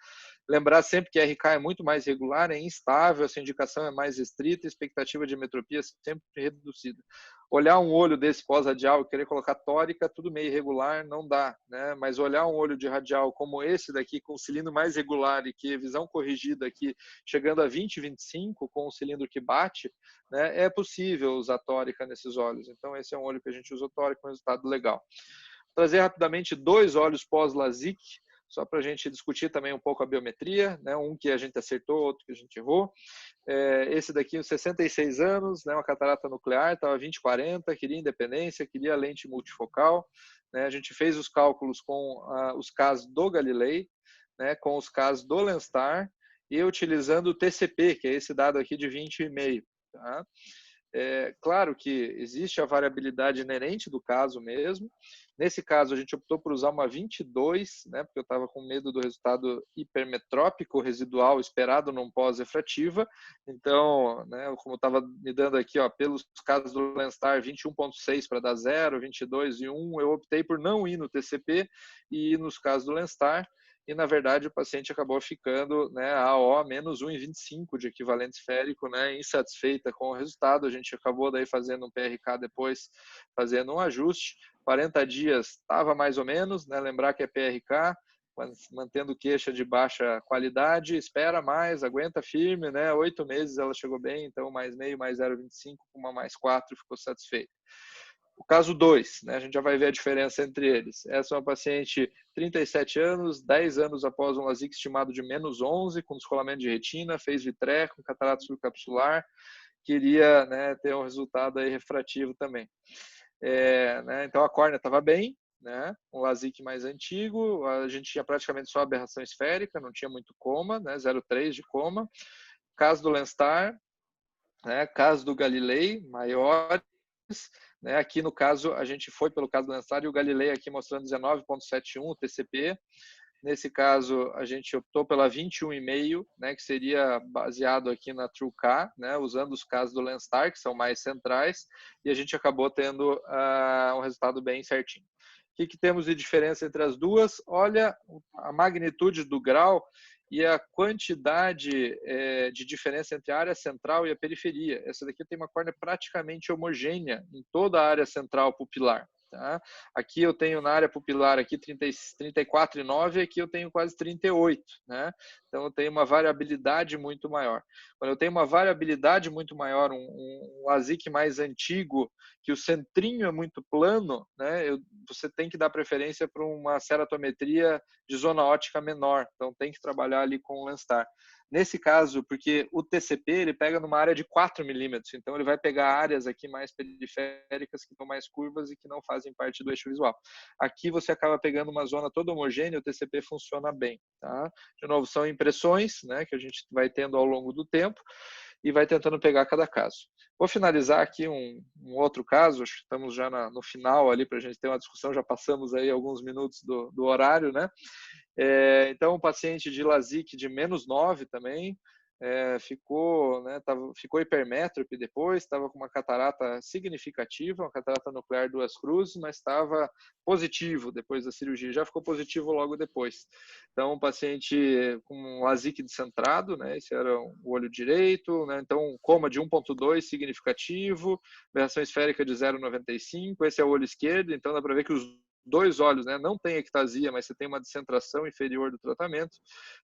Lembrar sempre que a RK é muito mais regular, é instável, essa indicação é mais restrita, a expectativa de metropia é sempre reduzida. Olhar um olho desse pós-radial e querer colocar tórica, tudo meio irregular, não dá, né? Mas olhar um olho de radial como esse daqui, com o cilindro mais regular e que visão corrigida aqui, chegando a 20, 25, com o cilindro que bate, né? É possível usar tórica nesses olhos. Então, esse é um olho que a gente usou tórica com resultado legal. Vou trazer rapidamente 2 olhos pós-LASIK, só para a gente discutir também um pouco a biometria, né? Um que a gente acertou, outro que a gente errou. Esse daqui, 66 anos, né? Uma catarata nuclear, estava 20/40, queria independência, queria lente multifocal, né? A gente fez os cálculos com os casos do Galilei, né? Com os casos do Lenstar, e utilizando o TCP, que é esse dado aqui de 20,5. Tá? Claro que existe a variabilidade inerente do caso mesmo. Nesse caso, a gente optou por usar uma 22, né, porque eu estava com medo do resultado hipermetrópico residual esperado num pós-refrativa. Então, né, como estava me dando aqui, ó, pelos casos do Lenstar, 21,6 para dar 0, 22 e 1, eu optei por não ir no TCP e ir nos casos do Lenstar. E, na verdade, o paciente acabou ficando, né, AO menos 1,25 de equivalente esférico, né, insatisfeita com o resultado. A gente acabou daí fazendo um PRK depois, fazendo um ajuste. 40 dias estava mais ou menos, né, lembrar que é PRK, mantendo queixa de baixa qualidade, espera mais, aguenta firme, né, 8 meses ela chegou bem, então mais meio, mais 0,25, com uma mais 4, ficou satisfeita. O caso 2, né, a gente já vai ver a diferença entre eles. Essa é uma paciente 37 anos, 10 anos após um LASIK estimado de menos 11, com descolamento de retina, fez vitré, com catarata subcapsular, queria, né, ter um resultado aí refrativo também. Né, então a córnea estava bem, né, um LASIK mais antigo, a gente tinha praticamente só aberração esférica, não tinha muito coma, né, 0,3 de coma. Caso do Lenstar, né, caso do Galilei, maiores. Né, aqui no caso, a gente foi pelo caso do Lenstar e o Galilei aqui mostrando 19,71 TCP. Nesse caso, a gente optou pela 21,5, né, que seria baseado aqui na TrueK, né, usando os casos do Lenstar, que são mais centrais, e a gente acabou tendo um resultado bem certinho. O que temos de diferença entre as duas? Olha a magnitude do grau e a quantidade de diferença entre a área central e a periferia. Essa daqui tem uma córnea praticamente homogênea em toda a área central pupilar. Tá? Aqui eu tenho na área pupilar aqui 34,9, aqui eu tenho quase 38, né? Então eu tenho uma variabilidade muito maior. Quando eu tenho uma variabilidade muito maior, um LASIK mais antigo, que o centrinho é muito plano, né? Você tem que dar preferência para uma ceratometria de zona óptica menor, então tem que trabalhar ali com o Lenstar. Nesse caso, porque o TCP ele pega numa área de 4 milímetros, então ele vai pegar áreas aqui mais periféricas que estão mais curvas e que não fazem parte do eixo visual. Aqui você acaba pegando uma zona toda homogênea, o TCP funciona bem. Tá? De novo, são impressões, né, que a gente vai tendo ao longo do tempo e vai tentando pegar cada caso. Vou finalizar aqui um outro caso, acho que estamos já no final ali para a gente ter uma discussão, já passamos aí alguns minutos do horário, né? Então, um paciente de LASIK de -9 também, ficou hipermétrope depois, estava com uma catarata significativa, uma catarata nuclear 2 cruzes, mas estava positivo depois da cirurgia, já ficou positivo logo depois. Então, um paciente com um LASIK descentrado, né, esse era o olho direito, né, então um coma de 1,2 significativo, aberração esférica de 0,95, esse é o olho esquerdo, então dá para ver que os dois olhos, né, não tem ectasia, mas você tem uma descentração inferior do tratamento.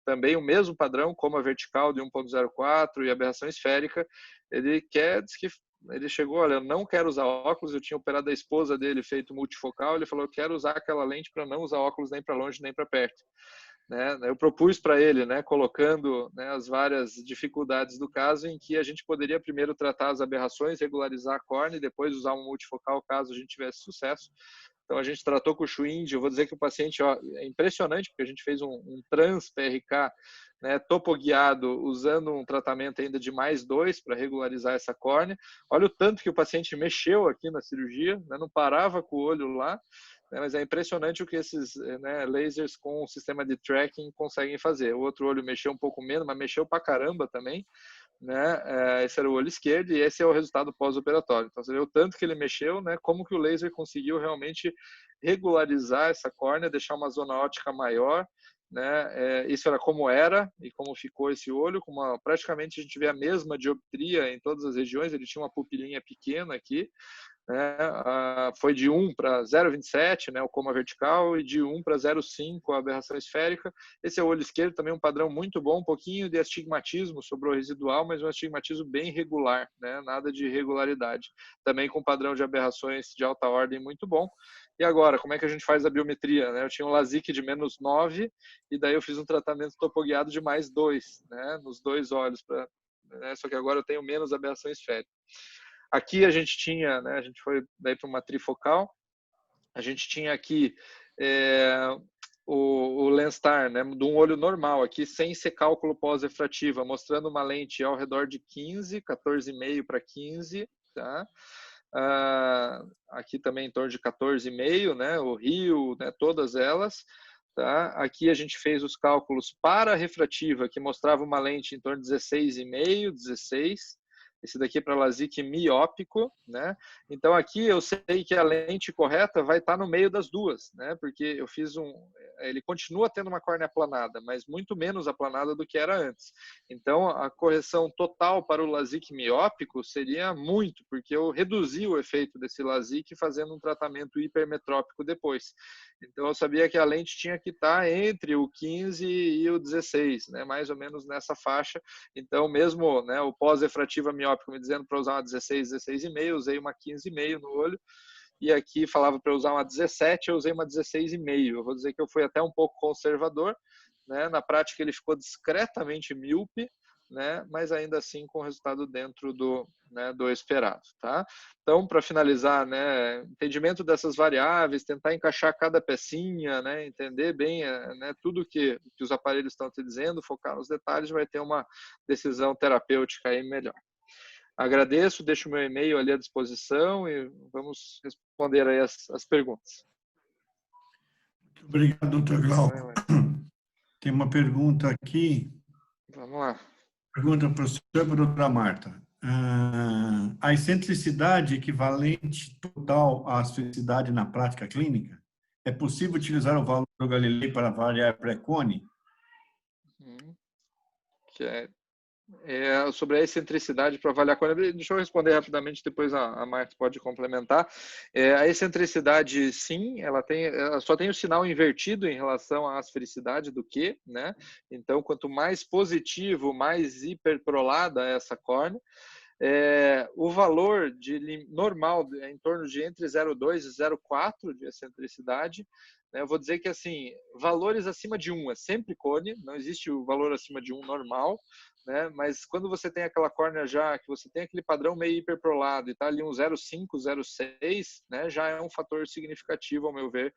Também o mesmo padrão, coma vertical de 1,04 e aberração esférica. Ele diz que ele chegou, olha, eu não quero usar óculos, eu tinha operado a esposa dele, feito multifocal, ele falou, eu quero usar aquela lente para não usar óculos nem para longe nem para perto. Né? Eu propus para ele, né, colocando, né, as várias dificuldades do caso, em que a gente poderia primeiro tratar as aberrações, regularizar a córnea e depois usar um multifocal caso a gente tivesse sucesso. Então, a gente tratou com o Schwind. Eu vou dizer que o paciente, ó, é impressionante, porque a gente fez um trans-PRK, né, topoguiado, usando um tratamento ainda de +2 para regularizar essa córnea. Olha o tanto que o paciente mexeu aqui na cirurgia, né, não parava com o olho lá, né, mas é impressionante o que esses, né, lasers com o sistema de tracking conseguem fazer. O outro olho mexeu um pouco menos, mas mexeu pra caramba também. Né? Esse era o olho esquerdo e esse é o resultado pós-operatório. Então, você vê o tanto que ele mexeu, né? Como que o laser conseguiu realmente regularizar essa córnea, deixar uma zona óptica maior, né? Isso era como era e como ficou esse olho, praticamente a gente vê a mesma dioptria em todas as regiões, ele tinha uma pupilinha pequena aqui, né? Foi de 1 para 0,27, né, o coma vertical, e de 1 para 0,5 a aberração esférica. Esse é o olho esquerdo, também um padrão muito bom, um pouquinho de astigmatismo sobre o residual, mas um astigmatismo bem regular, né, nada de irregularidade. Também com padrão de aberrações de alta ordem muito bom. E agora, como é que a gente faz a biometria? Né? Eu tinha um LASIK de -9 e daí eu fiz um tratamento topoguiado de +2, né, nos dois olhos, né, só que agora eu tenho menos aberração esférica. Aqui a gente tinha, né, a gente foi daí para uma trifocal, a gente tinha aqui o Lenstar, né, de um olho normal, aqui sem ser cálculo pós-refrativa, mostrando uma lente ao redor de 15, 14,5 para 15, tá? Aqui também em torno de 14,5, né, o Rio, né, todas elas. Tá? Aqui a gente fez os cálculos para a refrativa, que mostrava uma lente em torno de 16,5, 16. Esse daqui é para LASIK miópico, né? Então aqui eu sei que a lente correta vai estar no meio das duas, né? Porque eu fiz ele continua tendo uma córnea aplanada, mas muito menos aplanada do que era antes. Então a correção total para o LASIK miópico seria muito, porque eu reduzi o efeito desse LASIK fazendo um tratamento hipermetrópico depois. Então eu sabia que a lente tinha que estar entre o 15 e o 16, né? Mais ou menos nessa faixa. Então mesmo, né, o pós-refrativa miópico me dizendo para usar uma 16, 16,5, usei uma 15,5 no olho, e aqui falava para usar uma 17, eu usei uma 16,5. Eu vou dizer que eu fui até um pouco conservador, né? Na prática ele ficou discretamente míope, né? Mas ainda assim com o resultado dentro do esperado, tá? Então, para finalizar, né, entendimento dessas variáveis, tentar encaixar cada pecinha, né, entender bem, né, tudo que os aparelhos estão te dizendo, focar nos detalhes, vai ter uma decisão terapêutica aí melhor. Agradeço, deixo o meu e-mail ali à disposição e vamos responder aí as perguntas. Muito obrigado, doutor Glauco. Tem uma pergunta aqui. Vamos lá. Pergunta para o senhor e para a doutora Marta. A excentricidade equivalente total à asfericidade na prática clínica? É possível utilizar o valor do Galilei para avaliar pré-cone? que é sobre a excentricidade para avaliar a córnea. Deixa eu responder rapidamente, depois a Marta pode complementar. A excentricidade, sim, ela só tem o sinal invertido em relação à asfericidade do Q, né? Então, quanto mais positivo, mais hiperprolada é essa córnea. O valor normal é em torno de entre 0,2 e 0,4 de excentricidade. Eu vou dizer que, assim, valores acima de 1 é sempre cone, não existe o valor acima de 1 normal, né? Mas quando você tem aquela córnea já, que você tem aquele padrão meio hiperprolado e está ali um 0,5, 0,6, né? Já é um fator significativo, ao meu ver,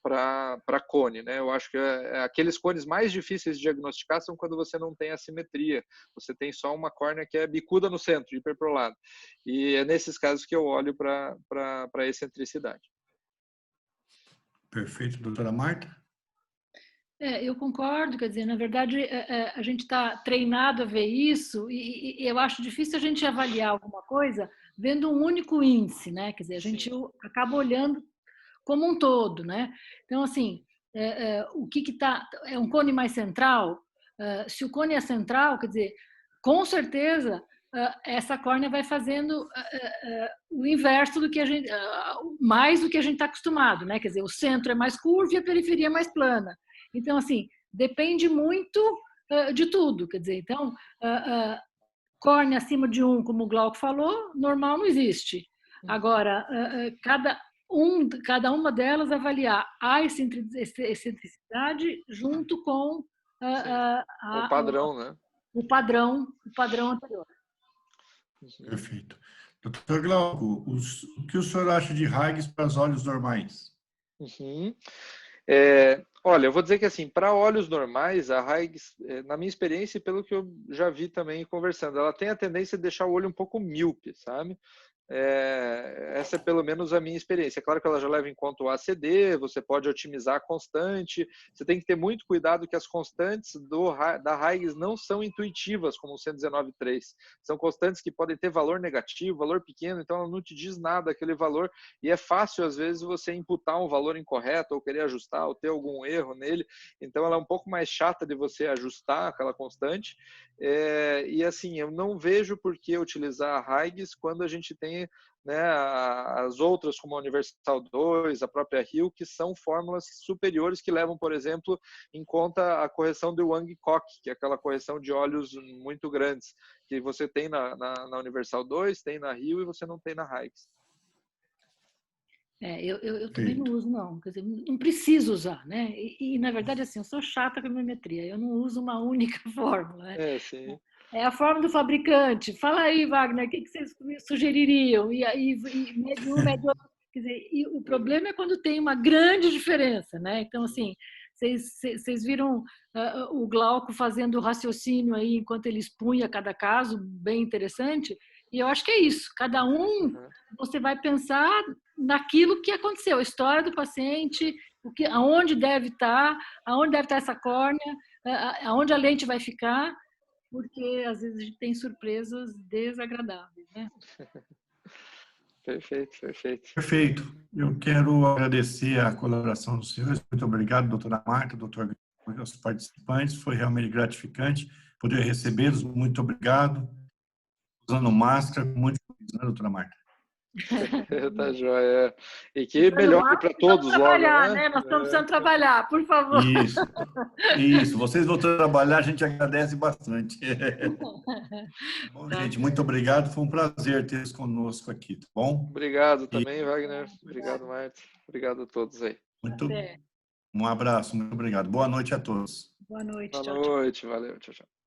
para cone, né? Eu acho que aqueles cones mais difíceis de diagnosticar são quando você não tem assimetria, você tem só uma córnea que é bicuda no centro, hiperprolada. E é nesses casos que eu olho para a excentricidade. Perfeito, doutora Marta. Eu concordo, quer dizer, na verdade, a gente está treinado a ver isso e eu acho difícil a gente avaliar alguma coisa vendo um único índice, né? Quer dizer, a gente acaba olhando como um todo, né? Então, assim, o que está... É um cone mais central? Se o cone é central, quer dizer, com certeza essa córnea vai fazendo o inverso do que a gente... mais do que a gente está acostumado, né? Quer dizer, o centro é mais curvo e a periferia é mais plana. Então, assim, depende muito de tudo, quer dizer, então, córnea acima de 1, como o Glauco falou, normal não existe. Agora, cada uma delas avaliar a excentricidade junto com o padrão, né? O padrão anterior. Perfeito. Doutor Glauco, o que o senhor acha de Huygens para os olhos normais? Olha, eu vou dizer que assim, para olhos normais, a Huygens, na minha experiência e pelo que eu já vi também conversando, ela tem a tendência de deixar o olho um pouco míope, sabe? Essa é pelo menos a minha experiência. É claro que ela já leva em conta o ACD, você pode otimizar a constante, você tem que ter muito cuidado que as constantes da Huygens não são intuitivas, como o 119.3. São constantes que podem ter valor negativo, valor pequeno, então ela não te diz nada aquele valor, e é fácil às vezes você imputar um valor incorreto, ou querer ajustar, ou ter algum erro nele, então ela é um pouco mais chata de você ajustar aquela constante, e assim, eu não vejo por que utilizar a Huygens quando a gente tem, né, as outras, como a Universal 2, a própria Hill, que são fórmulas superiores que levam, por exemplo, em conta a correção de Wang-Kock, que é aquela correção de olhos muito grandes, que você tem na Universal 2, tem na Hill e você não tem na Huygens. Eu também não uso, não. Quer dizer, não preciso usar, né? E, na verdade, assim, eu sou chata com a miometria. Eu não uso uma única fórmula. Né? Sim. É a fórmula do fabricante. Fala aí, Wagner, o que vocês sugeririam? E aí, mede um, mede outro. Quer dizer, e o problema é quando tem uma grande diferença, né? Então, assim, vocês viram o Glauco fazendo o raciocínio aí enquanto ele expunha cada caso, bem interessante. E eu acho que é isso. Cada um, você vai pensar naquilo que aconteceu, a história do paciente, aonde deve estar essa córnea, aonde a lente vai ficar, porque às vezes a gente tem surpresas desagradáveis, né? Perfeito. Perfeito. Eu quero agradecer a colaboração dos senhores. Muito obrigado, doutora Marta, doutor, aos participantes. Foi realmente gratificante poder recebê-los. Muito obrigado. Usando máscara, muito feliz, né, doutora Marta? Tá joia. E que melhore para todos logo, né? Nós estamos precisando trabalhar, por favor. Isso. Vocês voltando a trabalhar, a gente agradece bastante. Bom, gente, muito obrigado. Foi um prazer tê-los conosco aqui, tá bom? Obrigado também, Wagner. Obrigado, Marta. Obrigado a todos aí. Um abraço, muito obrigado. Boa noite a todos. Boa noite. Boa noite, valeu. Tchau, tchau.